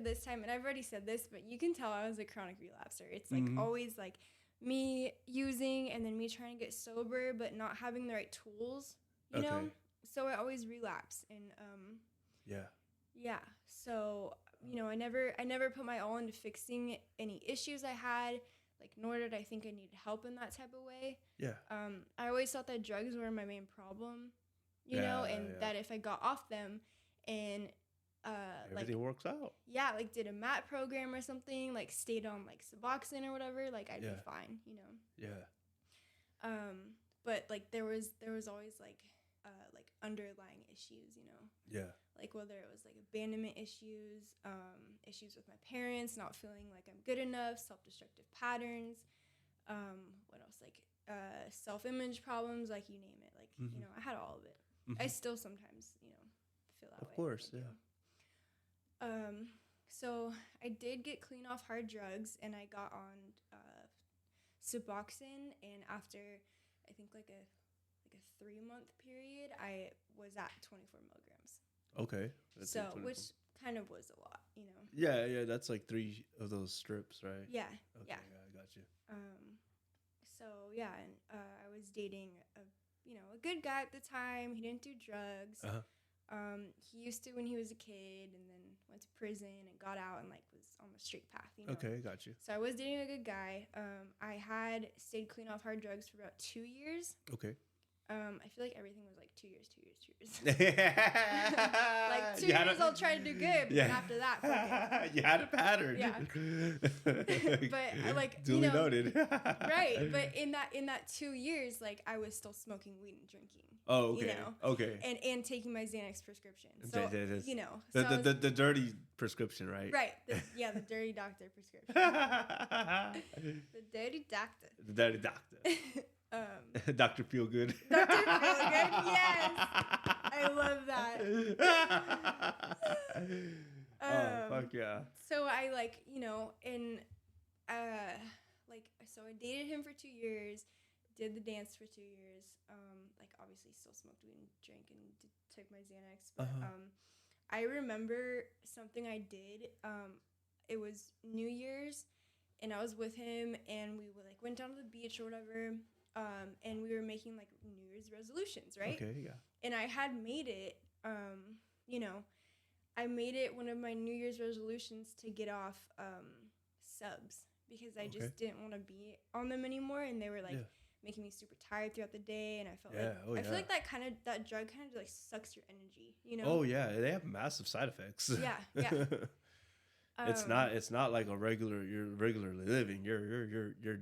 this time, and I've already said this, but you can tell I was a chronic relapser. It's like always like me using and then me trying to get sober but not having the right tools, you know? So I always relapse, and yeah. So, I never put my all into fixing any issues I had, like, nor did I think I needed help in that type of way. Yeah. I always thought that drugs were my main problem, you know, and that if I got off them and everything works out. Yeah, like did a MAT program or something, like stayed on like Suboxone or whatever, like I'd be fine, you know. Yeah. But like there was always like underlying issues, you know. Yeah. Like whether it was like abandonment issues, issues with my parents, not feeling like I'm good enough, self-destructive patterns, what else, like self-image problems, like you name it, like you know, I had all of it. I still sometimes, you know, feel that way. Of course, yeah. So I did get clean off hard drugs, and I got on Suboxone, and after I think like a 3-month period, I was at 24 milligrams. Okay. So, which kind of was a lot, you know. Yeah, that's like 3 of those strips, right? Yeah. Okay, yeah, I got you. So yeah, and I was dating a good guy at the time. He didn't do drugs. He used to when he was a kid, and then went to prison and got out and like was on the straight path, you know. Okay, got you. So I was dating a good guy. I had stayed clean off hard drugs for about 2 years. Okay. I feel like everything was like 2 years. Like 2 years, I'll try to do good, but after that, fuck it. You had a pattern. Yeah. But like duly noted. Right, but in that 2 years, like I was still smoking weed and drinking. Oh, okay. You know? Okay. And taking my Xanax prescription. So you know, the dirty prescription, right? Right. The dirty doctor prescription. The dirty doctor. The dirty doctor. Dr. Feelgood. Dr. Feelgood, yes. I love that. Fuck yeah. So I like, you know, and so I dated him for 2 years, did the dance for 2 years. Like obviously still smoked weed and drank and took my Xanax, but I remember something I did. It was New Year's, and I was with him, and we went down to the beach or whatever. And we were making like New Year's resolutions, right? Okay, yeah. And I had made it, you know, I made it one of my New Year's resolutions to get off subs, because I just didn't want to be on them anymore, and they were like making me super tired throughout the day, and I felt I feel like that drug kind of like sucks your energy, you know? Oh yeah, they have massive side effects. Yeah. It's not like you're regularly living. You're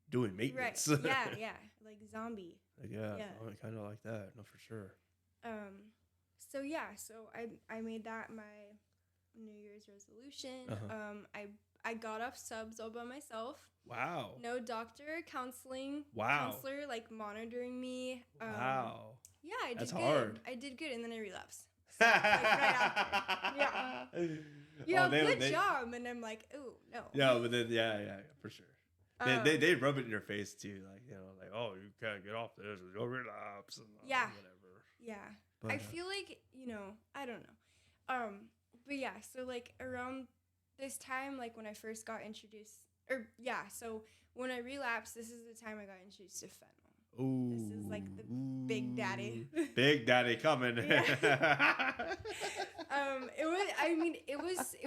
doing maintenance. Right. Yeah. Like zombie. Kind of like that. No, for sure. So I made that my New Year's resolution. I got off subs all by myself. Wow. No doctor, counseling. Wow. Counselor like monitoring me. Wow. Yeah, I did That's good. hard. I did good, and then I relapsed. So, like, right after. Yeah. Good job. And I'm like, ooh, no. Yeah, but then for sure. They rub it in your face too, like, you know, like, oh, you can't get off this, you'll relapse, and whatever. Yeah, but, I feel like, you know, I don't know, but yeah, so like around this time, like when I first got introduced So when I relapsed, this is the time I got introduced to fentanyl. Ooh, This is like the big daddy. Big daddy coming. It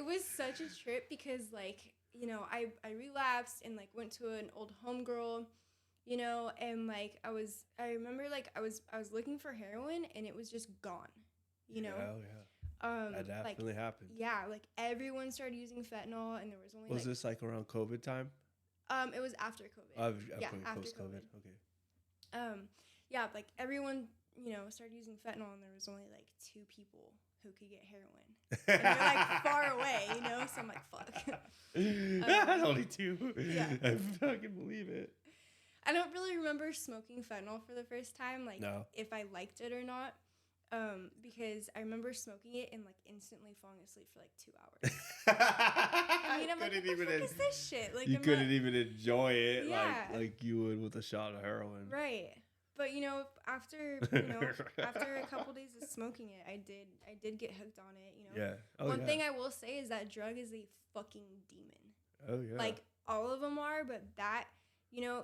was such a trip because like, you know, I relapsed and like went to an old homegirl, you know, and like I remember like I was looking for heroin and it was just gone, you know. That definitely happened. Yeah, like everyone started using fentanyl and there was only Was this like around COVID time? It was after COVID. After COVID. Okay. Yeah, like everyone, you know, started using fentanyl and there was only like 2 people who could get heroin. And they're like far away, you know, so I'm like, fuck. Only 2. Yeah. I fucking believe it. I don't really remember smoking fentanyl for the first time, like if I liked it or not. Because I remember smoking it and like instantly falling asleep for like 2 hours. I mean, I'm like, what the fuck is this shit? Like, you couldn't even enjoy it like you would with a shot of heroin. Right. But you know, after a couple days of smoking it, I did get hooked on it, you know. Yeah. One thing I will say is that drug is a fucking demon. Oh yeah. Like all of them are, but that, you know,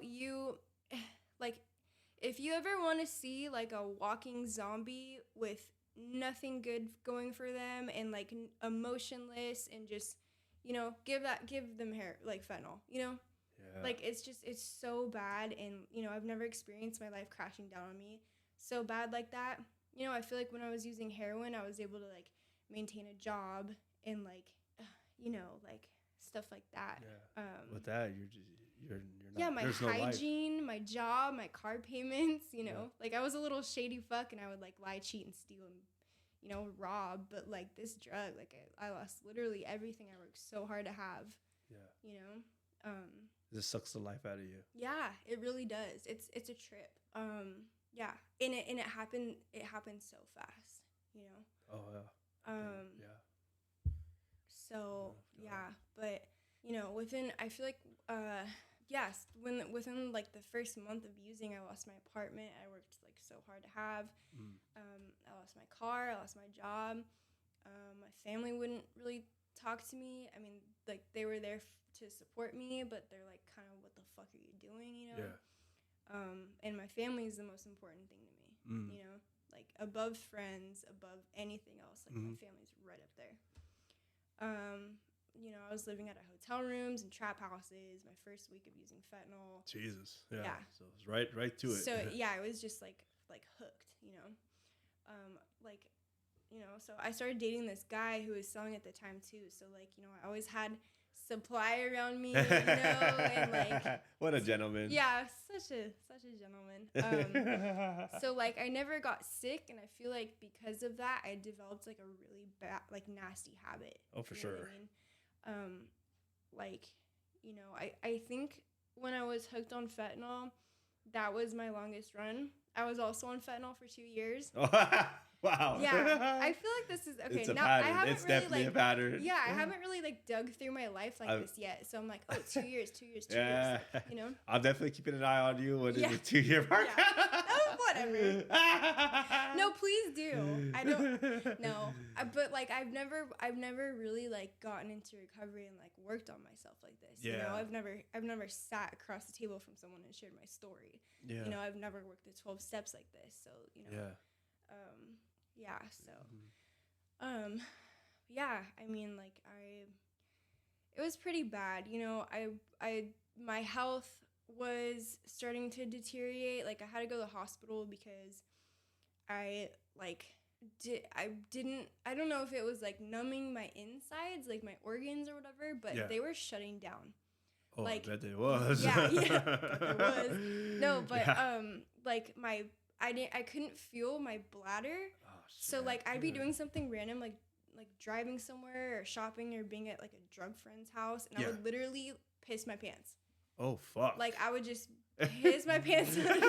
like if you ever want to see like a walking zombie with nothing good going for them and like emotionless and just, you know, give them like fentanyl, you know. Yeah. Like it's so bad, and you know, I've never experienced my life crashing down on me so bad like that. You know, I feel like when I was using heroin, I was able to like maintain a job and like, you know, like stuff like that. Yeah. With that, you're not. Yeah, my hygiene, my job, my car payments. You know, like I was a little shady fuck, and I would like lie, cheat, and steal, and you know, rob. But like this drug, like I lost literally everything I worked so hard to have. Yeah. You know. This sucks the life out of you. Yeah, it really does. It's a trip. Yeah, and it happened so fast, you know. Oh yeah. Yeah. So yeah, but you know, within like the first month of using, I lost my apartment. I worked like so hard to have. I lost my car. I lost my job. My family wouldn't really talk to me. I mean, like they were there to support me, but they're like, kind of, what the fuck are you doing, you know? Yeah. And my family is the most important thing to me, you know? Like, above friends, above anything else, like, my family's right up there. You know, I was living out of hotel rooms and trap houses my first week of using fentanyl. Jesus. Yeah. So it was right to it. So, yeah, I was just, like hooked, you know? Like, you know, so I started dating this guy who was selling at the time, too. So, like, you know, I always had supply around me, you know, and like what a gentleman. Yeah, such a gentleman. So like I never got sick, and I feel like because of that I developed like a really bad, like nasty habit. Oh, for sure. I mean? Like, you know, I think when I was hooked on fentanyl, that was my longest run. I was also on fentanyl for 2 years. Wow. Yeah, I feel like this is okay. It's a now pattern. I haven't it's really definitely a pattern. Yeah, I haven't really like dug through my life like this yet. So I'm like, oh, 2 years, 2 years, 2 yeah. years. You know. I'm definitely keeping an eye on you when it's a 2-year mark. Yeah. Oh, whatever. No, please do. I don't. No, but like I've never really like gotten into recovery and like worked on myself like this. Yeah. You know, I've never sat across the table from someone and shared my story. Yeah. You know, I've never worked the 12 steps like this. So you know. Yeah. Yeah, so, yeah, I mean, like, it was pretty bad, you know, my health was starting to deteriorate, like, I had to go to the hospital because I don't know if it was, like, numbing my insides, like, my organs or whatever, but they were shutting down. Oh, like, I bet it was. Yeah, but there was. No, but, like, I couldn't feel my bladder. So, like, I'd be doing something random, like driving somewhere or shopping or being at, like, a drug friend's house, and I would literally piss my pants. Oh, fuck. Like, I would just piss my pants. And it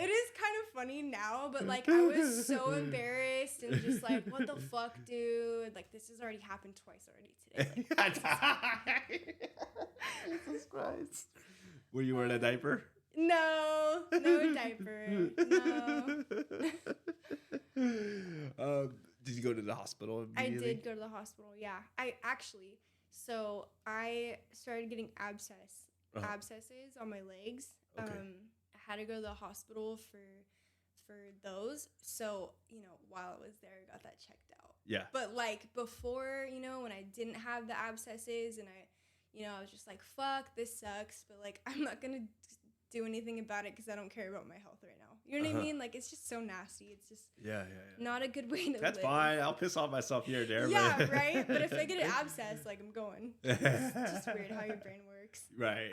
is kind of funny now, but, like, I was so embarrassed and just like, what the fuck, dude? Like, this has already happened twice already today. Like, Jesus Christ. Were you wearing a diaper? No diaper. No. Did you go to the hospital immediately? I did go to the hospital. Yeah, I started getting abscesses on my legs. Okay. I had to go to the hospital for those. So, while I was there, I got that checked out. Yeah. But like before, when I didn't have the abscesses and I was just like, fuck, this sucks. But like, I'm not going to do anything about it because I don't care about my health right now. You know what I mean? Like, it's just so nasty. It's just not a good way to live. That's fine. I'll piss off myself here and there. Yeah, right? But if I get an abscess, like, I'm going. It's just weird how your brain works. Right.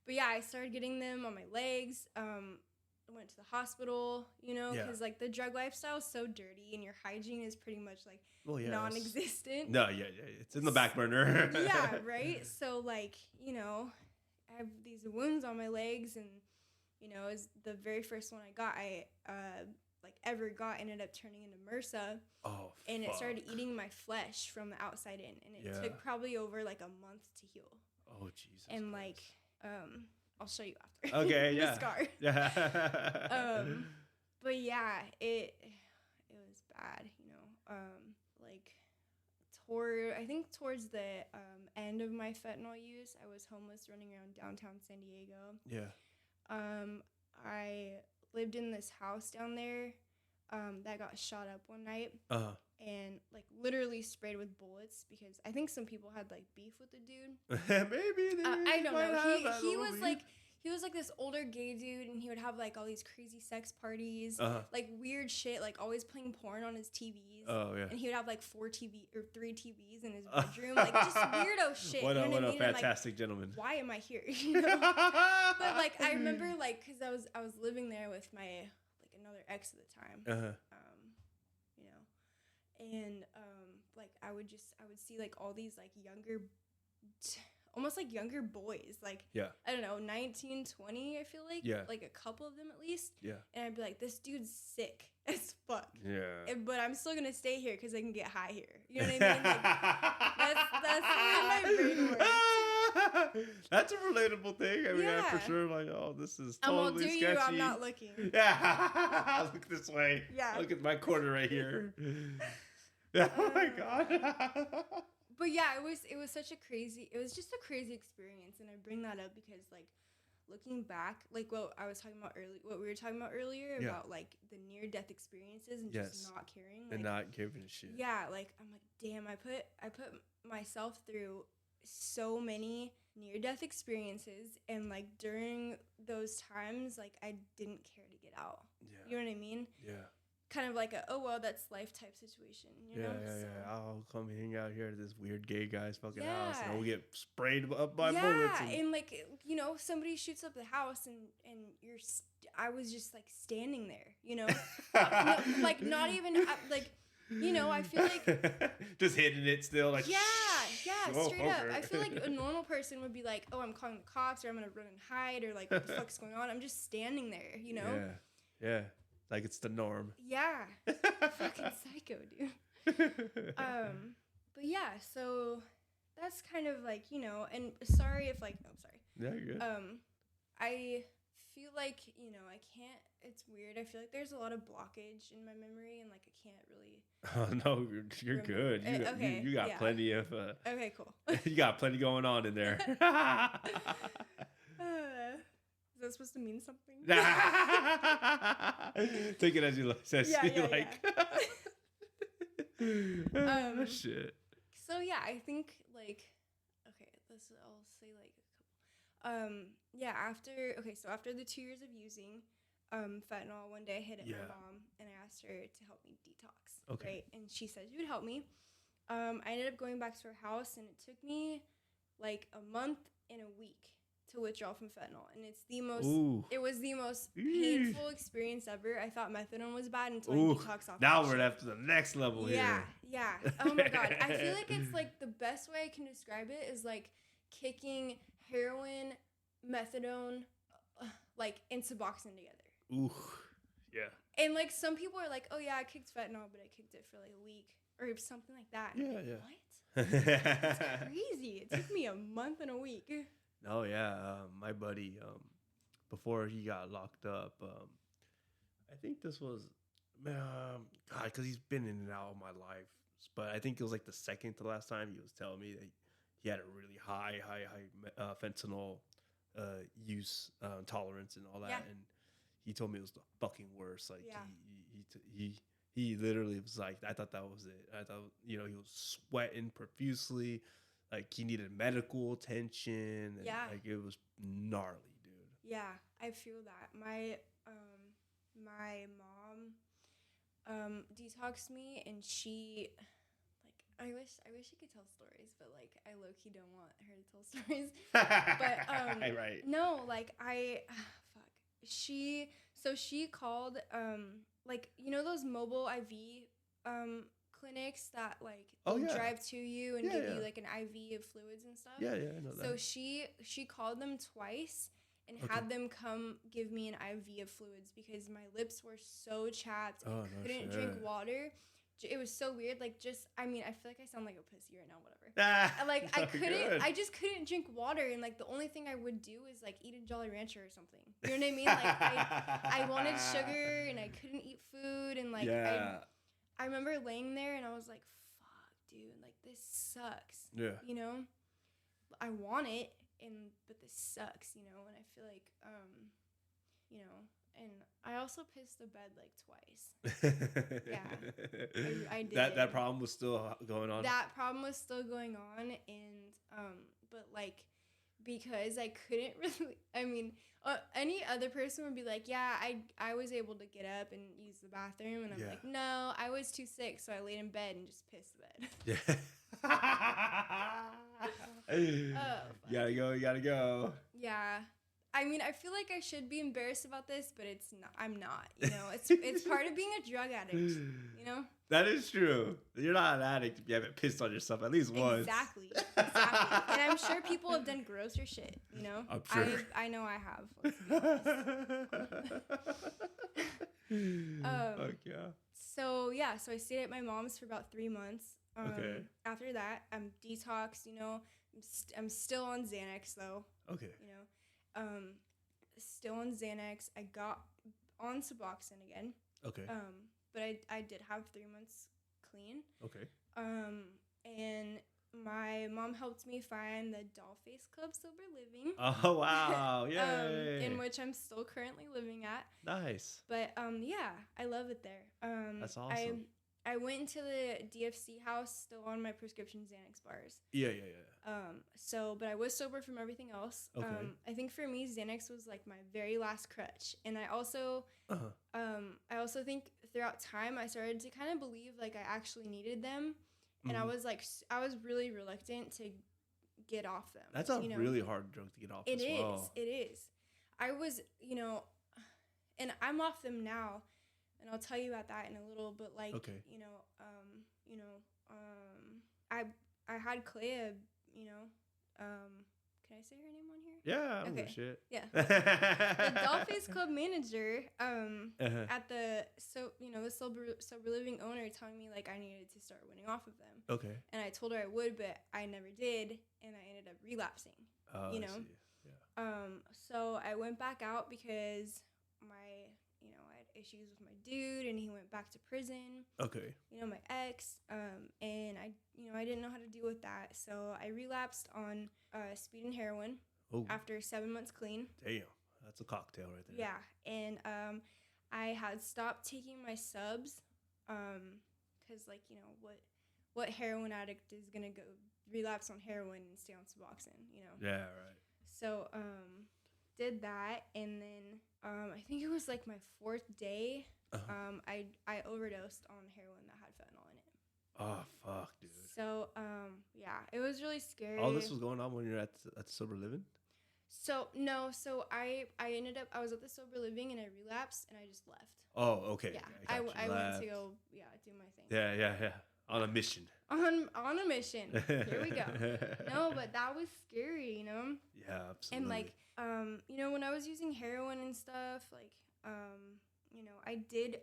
But yeah, I started getting them on my legs. I went to the hospital, because like the drug lifestyle is so dirty and your hygiene is pretty much like non-existent. No, yeah. It's in the back burner. Yeah, right? So like, I have these wounds on my legs and, is the very first one I ever got ended up turning into MRSA. Oh, and it started eating my flesh from the outside in. And it took probably over like a month to heal. Oh, Jesus. And Christ. like, I'll show you after. Okay, yeah. The scar. Yeah. But yeah, it was bad, like I think towards the end of my fentanyl use, I was homeless running around downtown San Diego. Yeah. I lived in this house down there that got shot up one night. And like literally sprayed with bullets because I think some people had like beef with the dude. Maybe I don't know. He was like this older gay dude, and he would have like all these crazy sex parties, like weird shit, like always playing porn on his TVs. Oh yeah. And he would have like 3 TVs in his bedroom, like just weirdo shit. What a mean? fantastic gentleman. Why am I here? But like I remember like because I was living there with my like another ex at the time. And like I would see like all these like almost like younger boys, like I don't know, 19, 20, I feel like, like a couple of them at least. Yeah. And I'd be like, this dude's sick as fuck. Yeah. But I'm still gonna stay here because I can get high here. You know what I mean? Like, that's the way my brain works. That's a relatable thing. I mean, for sure. Like, oh, this is totally sketchy. You, I'm not looking. Yeah. Look this way. Yeah. Look at my corner right here. Oh my God. But yeah, it was just a crazy experience, and I bring that up because like looking back, like what we were talking about earlier about like the near death experiences and just not caring and not giving a shit. Yeah, like I'm like, damn, I put myself through so many near death experiences, and like during those times, like I didn't care to get out. Yeah. You know what I mean? Yeah. Kind of like that's life type situation, you know? Yeah. I'll come hang out here at this weird gay guy's fucking house, and we'll get sprayed up by bullets. And like, somebody shoots up the house, and I was just like standing there, like not even like, I feel like just hitting it still, like straight up. I feel like a normal person would be like, oh, I'm calling the cops, or I'm gonna run and hide, or like, what the fuck's going on? I'm just standing there, Yeah. Like it's the norm. Yeah. Fucking psycho, dude. But yeah, so that's kind of like, and sorry if like, sorry. Yeah, you're good. I feel like, I can't, it's weird. I feel like there's a lot of blockage in my memory, and like I can't really. Oh, no, you're good. You got plenty of. Okay, cool. You got plenty going on in there. Is that supposed to mean something? Take it as you like. Shit. So yeah, I think like, okay, I'll say like a couple. After the 2 years of using fentanyl, one day I hit my mom and I asked her to help me detox. Okay. Right? And she said she would help me. I ended up going back to her house, and it took me like a month and a week to withdraw from fentanyl, and it was the most painful experience ever. I thought methadone was bad until I detoxed off. Now we're at the next level here. Yeah. Oh my God. I feel like it's like the best way I can describe it is like kicking heroin, methadone, like in Suboxone together. Ooh. Yeah. And like some people are like, oh yeah, I kicked fentanyl, but I kicked it for like a week or something like that. Yeah. What? That's crazy. It took me a month and a week. Oh yeah, my buddy, before he got locked up, I think this was God, because he's been in and out of my life. But I think it was like the second to last time he was telling me that he had a really high fentanyl use tolerance and all that, Yeah. and he told me it was the fucking worst. Like Yeah. he literally was like, I thought that was it. I thought, you know, he was sweating profusely, like he needed medical attention. And Yeah. like it was gnarly, dude. Yeah, I feel that. My mom detoxed me, and she, like, I wish I could tell stories, but like I low key don't want her to tell stories. But Right. no, like fuck. She called like, you know those mobile IV clinics that like Oh, yeah. drive to you and Yeah, give yeah. you like an IV of fluids and stuff. Yeah, I know that. So she called them twice and Okay. had them come give me an IV of fluids because my lips were so chapped. Oh, I no couldn't shit. drink water. It was so weird. Like, I feel like I sound like a pussy right now, whatever. Like, I just couldn't drink water. And like, the only thing I would do is like eat a Jolly Rancher or something. You know what I mean? Like, I wanted sugar and I couldn't eat food. And like, yeah. I remember laying there and I was like, fuck, dude, like this sucks. Yeah. You know, I want it, but this sucks, you know, and I feel like, you know, and I also pissed the bed like twice. Yeah, I did. That problem was still going on. That problem was still going on, and but like, because I couldn't really, I mean, any other person would be like, yeah, I was able to get up and use the bathroom, and I'm like, no, I was too sick, so I laid in bed and just pissed the bed. Yeah. You gotta go. Yeah. I mean, I feel like I should be embarrassed about this, but it's not. I'm not. You know, it's part of being a drug addict. You know. That is true. You're not an addict if you haven't pissed on yourself at least once. Exactly. And I'm sure people have done grosser shit. You know. I'm sure. I know I have. Fuck yeah. So I stayed at my mom's for about 3 months. Okay. After that, I'm detoxed. You know, I'm still on Xanax though. Okay. You know. Still on Xanax. I got on Suboxone again. Okay. But I did have 3 months clean. Okay. And my mom helped me find the Dollface Club Sober Living. Oh wow! Yay! In which I'm still currently living at. Nice. But yeah, I love it there. That's awesome. I went into the DFC house still on my prescription Xanax bars. Yeah. But I was sober from everything else. Okay. I think for me, Xanax was like my very last crutch. And I also think throughout time, I started to kind of believe like I actually needed them. And I was really reluctant to get off them. That's a really hard drug to get off. It is. I was, you know, and I'm off them now. And I'll tell you about that in a little, but like, I had Clea, you know, can I say her name on here? Yeah, I don't give a shit. Yeah. The Dollface Club manager, at the sober living owner telling me like I needed to start winning off of them. Okay. And I told her I would, but I never did, and I ended up relapsing. You know. I see. Yeah. So I went back out because I had issues with my dude, and he went back to prison. Okay. You know, my ex, and I didn't know how to deal with that, so I relapsed on speed and heroin after 7 months clean. Damn, that's a cocktail right there. Yeah, and I had stopped taking my subs, because like, you know, what heroin addict is gonna go relapse on heroin and stay on Suboxone, you know? Yeah, right. So did that, and then I think it was like my 4th day. I overdosed on heroin that had fentanyl in it. Oh fuck, dude. So yeah, it was really scary. All this was going on when you're at the sober living? So no, I was at the sober living and I relapsed and I just left. Oh, okay. Yeah, I went to go do my thing. Yeah. On a mission. On a mission. Here we go. No, but that was scary, you know? Yeah, absolutely. And like, you know, when I was using heroin and stuff, like, you know, I did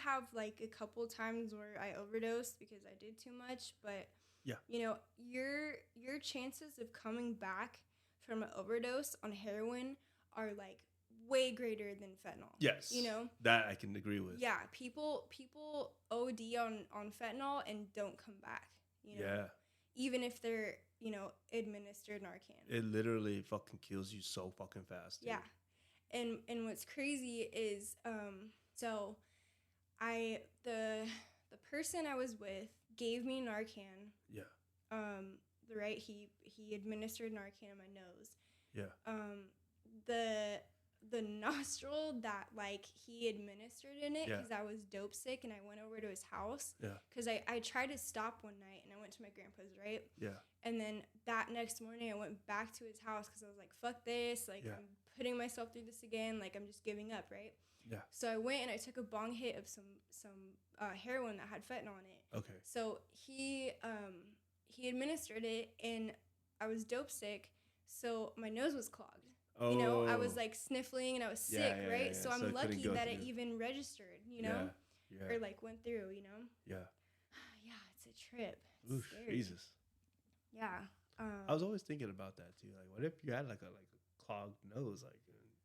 have like a couple times where I overdosed because I did too much, but yeah, you know, your chances of coming back from an overdose on heroin are like way greater than fentanyl. Yes. You know? That I can agree with. Yeah. People OD on fentanyl and don't come back. You know? Yeah. Even if they're, you know, administered Narcan. It literally fucking kills you so fucking fast. Dude. Yeah. And what's crazy is so the person I was with gave me Narcan. Yeah. Right, he administered Narcan in my nose. Yeah. The nostril that like he administered in it, because I was dope sick and I went over to his house. Yeah. Because I tried to stop one night and I went to my grandpa's, right? Yeah. And then that next morning I went back to his house because I was like, fuck this, like I'm putting myself through this again, like I'm just giving up, right? Yeah. So I went and I took a bong hit of some heroin that had fentanyl in it. Okay. So he administered it and I was dope sick, so my nose was clogged. Oh. You know, I was like sniffling and I was sick, right? So I'm lucky that it even registered, you know? Yeah. Or like went through, you know? Yeah. Yeah, it's a trip. It's Oof, scary. Jesus. Yeah. I was always thinking about that too. Like, what if you had like a clogged nose? Like,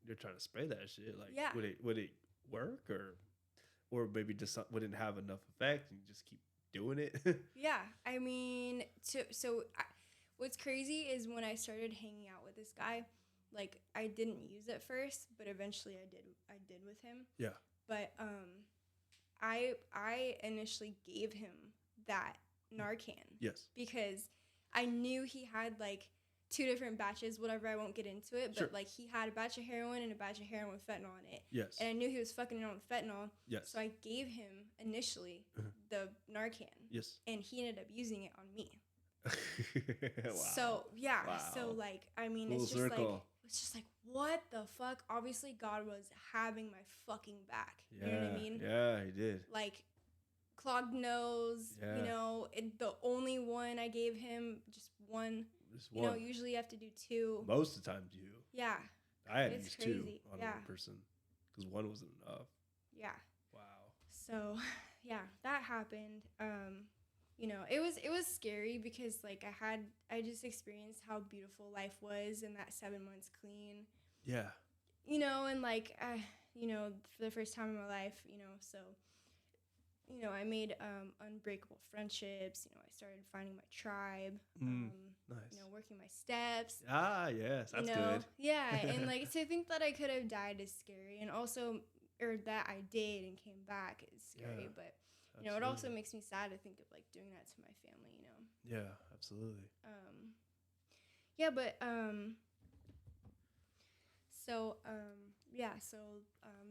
you're trying to spray that shit. Like, would it work or maybe just wouldn't have enough effect and you just keep doing it? Yeah, I mean, what's crazy is when I started hanging out with this guy, like I didn't use it first, but eventually I did with him. Yeah. But I initially gave him that Narcan. Yes. Because I knew he had like 2 different batches, whatever, I won't get into it, but like he had a batch of heroin and a batch of heroin with fentanyl in it. Yes. And I knew he was fucking around with fentanyl. Yes. So I gave him initially the Narcan. Yes. And he ended up using it on me. Wow. So so like I mean Full circle. it's just like what the fuck? Obviously God was having my fucking back. Yeah. You know what I mean? Yeah, he did. Like clogged nose, you know, the only one I gave him, just one. You know, usually you have to do 2. Most of the time, you. Yeah. I had to use 2 on one person because 1 wasn't enough. Yeah. Wow. So, yeah, that happened. You know, it was scary because like I just experienced how beautiful life was in that 7 months clean. Yeah. You know, and like you know, for the first time in my life, you know, so you know, I made unbreakable friendships. You know, I started finding my tribe. Nice. You know, working my steps. Ah, yes, that's good. Yeah, and like to think that I could have died is scary, and also, or that I did and came back is scary. But you know, it also makes me sad to think of like doing that to my family. You know. Yeah, absolutely. Yeah, but so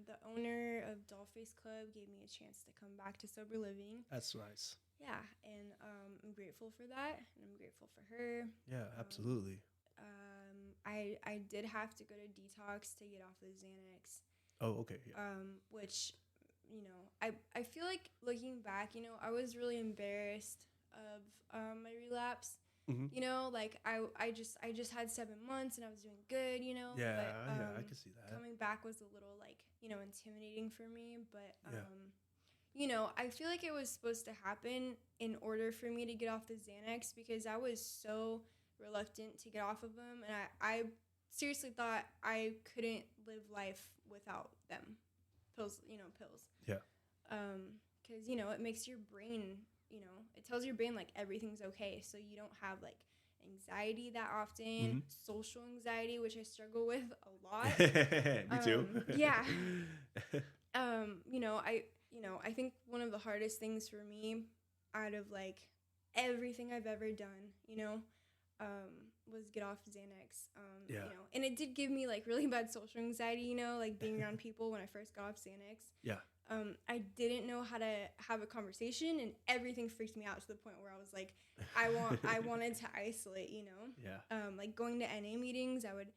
the owner of Dollface Club gave me a chance to come back to sober living. That's nice. Yeah, and I'm grateful for that, and I'm grateful for her. Yeah, absolutely. I did have to go to detox to get off the Xanax. Oh, okay. Yeah. Which, you know, I feel like looking back, you know, I was really embarrassed of my relapse. You know, like I just had 7 months and I was doing good, you know. Yeah, but, yeah, I can see that. Coming back was a little like, you know, intimidating for me, but you know, I feel like it was supposed to happen in order for me to get off the Xanax because I was so reluctant to get off of them, and I seriously thought I couldn't live life without them. Pills. Yeah. Because, you know, it makes your brain, you know, it tells your brain, like, everything's okay. So you don't have, like, anxiety that often, social anxiety, which I struggle with a lot. Me too. Yeah. I think one of the hardest things for me out of, like, everything I've ever done, you know, was get off Xanax. You know, and it did give me, like, really bad social anxiety, you know, like, being around people when I first got off Xanax. Yeah. I didn't know how to have a conversation, and everything freaked me out to the point where I was like, I wanted to isolate, you know? Yeah. Like, going to NA meetings, I would,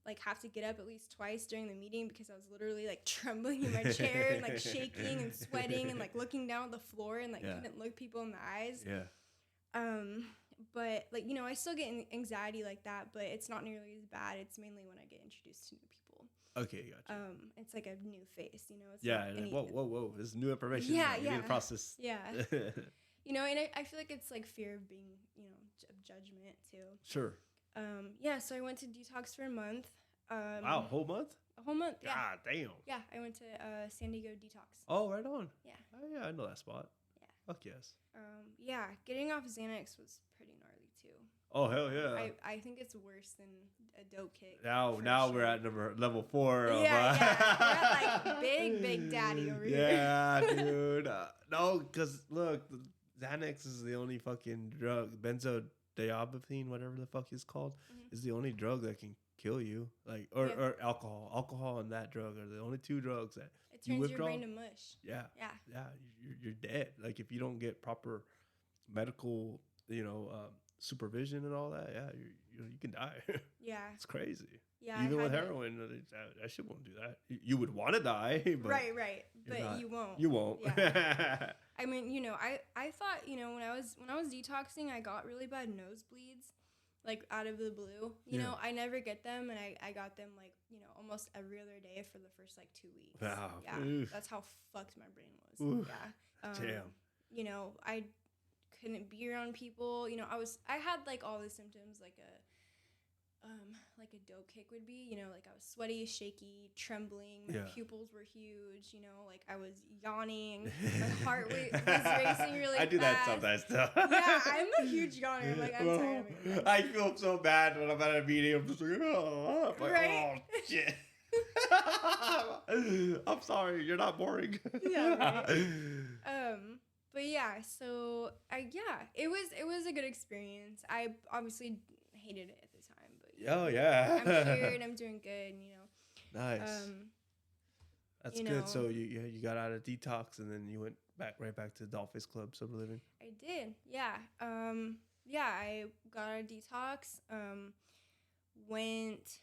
like, have to get up at least twice during the meeting because I was literally, like, trembling in my chair and, like, shaking and sweating and, like, looking down at the floor and, like, couldn't look people in the eyes. Yeah. But, like, you know, I still get anxiety like that, but it's not nearly as bad. It's mainly when I get introduced to new people. Okay, gotcha. It's like a new face, you know? It's like, whoa, this is new information. Yeah, You need to process. Yeah. You know, and I feel like it's like fear of being, you know, of judgment too. Sure. Yeah, so I went to detox for a month. Wow, whole month? A whole month. Yeah. God damn. Yeah, I went to San Diego Detox. Oh, right on. Yeah. Oh, yeah, I know that spot. Yeah. Fuck yes. Yeah, getting off Xanax was pretty gnarly too. Oh, hell yeah. I think it's worse than a dope kick. Now sure. we're at level 4. Yeah, yeah. We're at like big daddy over here. Yeah, dude. No, because look, Xanax is the only fucking drug. Benzodiazepine, whatever the fuck it's called, is the only drug that can kill you. Like, or alcohol. Alcohol and that drug are the only 2 drugs that it turns your brain to mush. Yeah. You're dead. Like, if you don't get proper medical, supervision and all that, you can die. Yeah. It's crazy. Yeah. Even with heroin, that shit won't do that. You would want to die, but right. But you won't. You won't. Yeah. I mean, I thought, when I was detoxing, I got really bad nosebleeds, like out of the blue. You know, I never get them, and I got them like, almost every other day for the first like 2 weeks. Wow. Yeah. Oof. That's how fucked my brain was. Oof. Yeah. Damn. I couldn't be around people. I had like all the symptoms like a dope kick would be, like I was sweaty, shaky, trembling, my pupils were huge, like I was yawning, my heart rate was racing really fast. I do that sometimes too. Yeah, I'm a huge yawner. Like, I'm tired of it. I feel so bad when I'm at a meeting. I'm just like, right? Oh, shit. I'm sorry, you're not boring. Yeah, right. But yeah, so it was a good experience. I obviously hated it at the time, but oh yeah, I'm cured. I'm doing good. Nice. That's good. So you got out of detox and then you went right back to Dolphins Club Sober Living. I did. Yeah. I got out of detox. Went.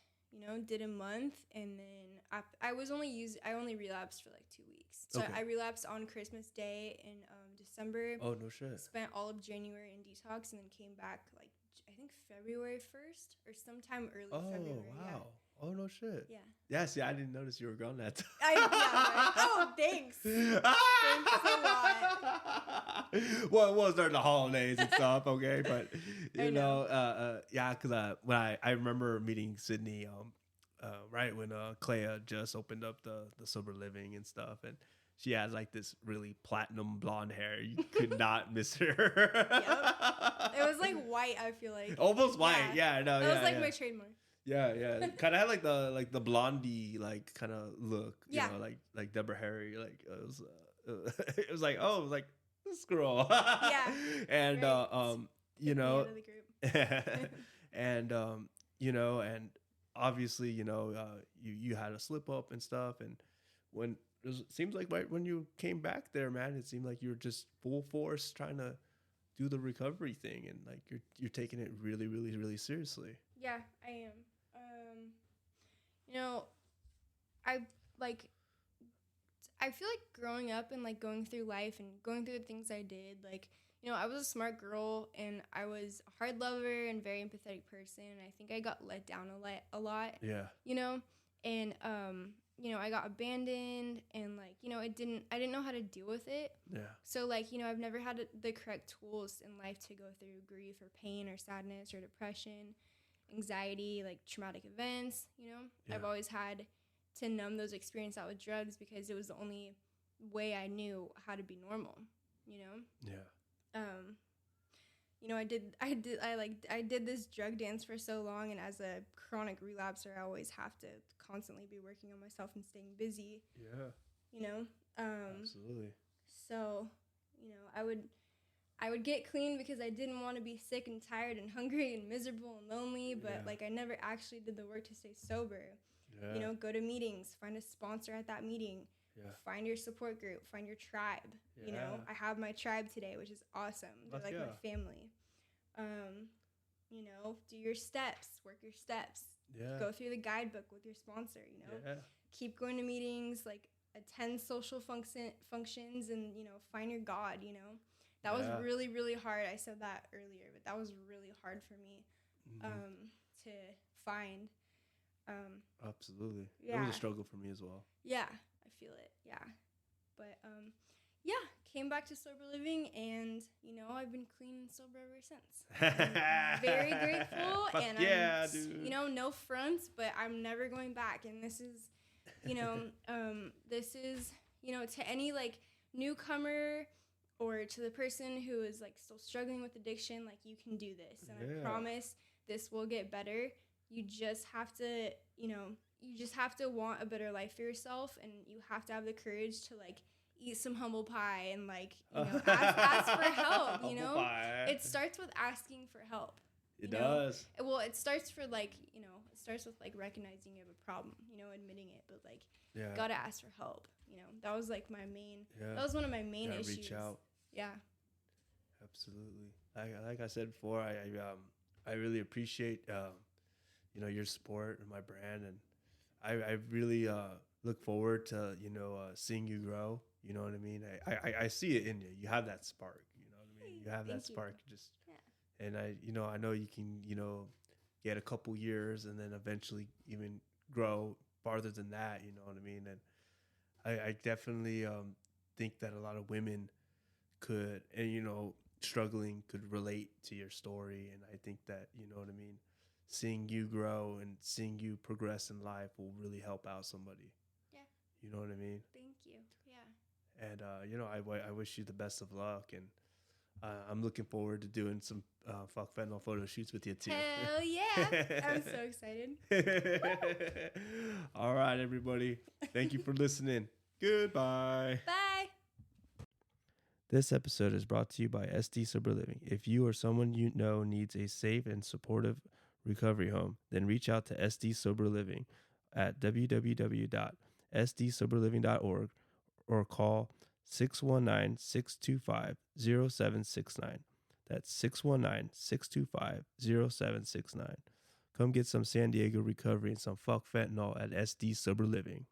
Did a month, and then I only relapsed for like 2 weeks. So I relapsed on Christmas Day in December. Oh, no shit. Spent all of January in detox, and then came back like I think February 1st or sometime early February. Oh, wow. Yeah. Oh, no shit. Yeah. Yeah, see, I didn't notice you were gone that time. Right. Oh, thanks. Thanks a lot. Well, it was during the holidays and stuff, okay? But, because when I remember meeting Sydney, right when Clea just opened up the Sober Living and stuff, and she has like this really platinum blonde hair. You could not miss her. Yep. It was like white, I feel like. Almost white, yeah. No, that was like my trademark. Yeah. Kind of had like the blondie like kind of look, you know, like Deborah Harry. Like it was like this girl. Yeah. And and and obviously you had a slip up and stuff, and it seems like right when you came back there, man, it seemed like you were just full force trying to do the recovery thing, and like you're taking it really, really, really seriously. Yeah, I am. I feel like growing up and like going through life and going through the things I did, like, I was a smart girl and I was a hard lover and very empathetic person. I think I got let down a lot. Yeah. And I got abandoned and like, I didn't know how to deal with it. Yeah. So like, I've never had the correct tools in life to go through grief or pain or sadness or depression, anxiety, like traumatic events, Yeah. I've always had to numb those experiences out with drugs because it was the only way I knew how to be normal, Yeah. I did this drug dance for so long, and as a chronic relapser, I always have to constantly be working on myself and staying busy. Yeah. Absolutely. So, I would get clean because I didn't want to be sick and tired and hungry and miserable and lonely, but like I never actually did the work to stay sober. Yeah. Go to meetings, find a sponsor at that meeting. Yeah. Find your support group, find your tribe. Yeah. I have my tribe today, which is awesome. They're like my family. Do your steps, work your steps. Yeah. Go through the guidebook with your sponsor, Yeah. Keep going to meetings, like attend social functions and, find your God, That was really, really hard. I said that earlier, but that was really hard for me to find. Absolutely. Yeah. It was a struggle for me as well. Yeah, I feel it. Yeah. But came back to sober living, and I've been clean and sober ever since. I'm very grateful. Fuck and yeah, I'm, dude. No fronts, but I'm never going back. And this is you know, this is, you know, to any like newcomer or to the person who is like still struggling with addiction, like you can do this. And I promise this will get better. You just have to, you know, you just have to want a better life for yourself, and you have to have the courage to like eat some humble pie and like, you know, ask for help, you know. It starts with asking for help. It does. Well, it starts for like, you know, it starts with like recognizing you have a problem, you know, admitting it, but like gotta ask for help, you know. That was like my main that was one of my main issues. Reach out. Yeah. Absolutely. Like I said before, I really appreciate you know, your support and my brand, and I really look forward to, you know, seeing you grow. You know what I mean? I see it in you. You have that spark. You know what I mean? You have that spark. Just and I know you can, you know, get a couple years and then eventually even grow farther than that. You know what I mean? And I definitely think that a lot of women could, and you know, struggling could relate to your story. And I think that, you know what I mean, seeing you grow and seeing you progress in life will really help out somebody. Yeah. You know what I mean? Thank you. Yeah. And you know, I wish you the best of luck, and I'm looking forward to doing some fuck fentanyl photo shoots with you too. Hell yeah. I'm so excited. All right, everybody. Thank you for listening. Goodbye. Bye. This episode is brought to you by SD Sober Living. If you or someone you know needs a safe and supportive recovery home, then reach out to SD Sober Living at www.sdsoberliving.org or call 619-625-0769. That's 619-625-0769. Come get some San Diego recovery and some fuck fentanyl at SD Sober Living.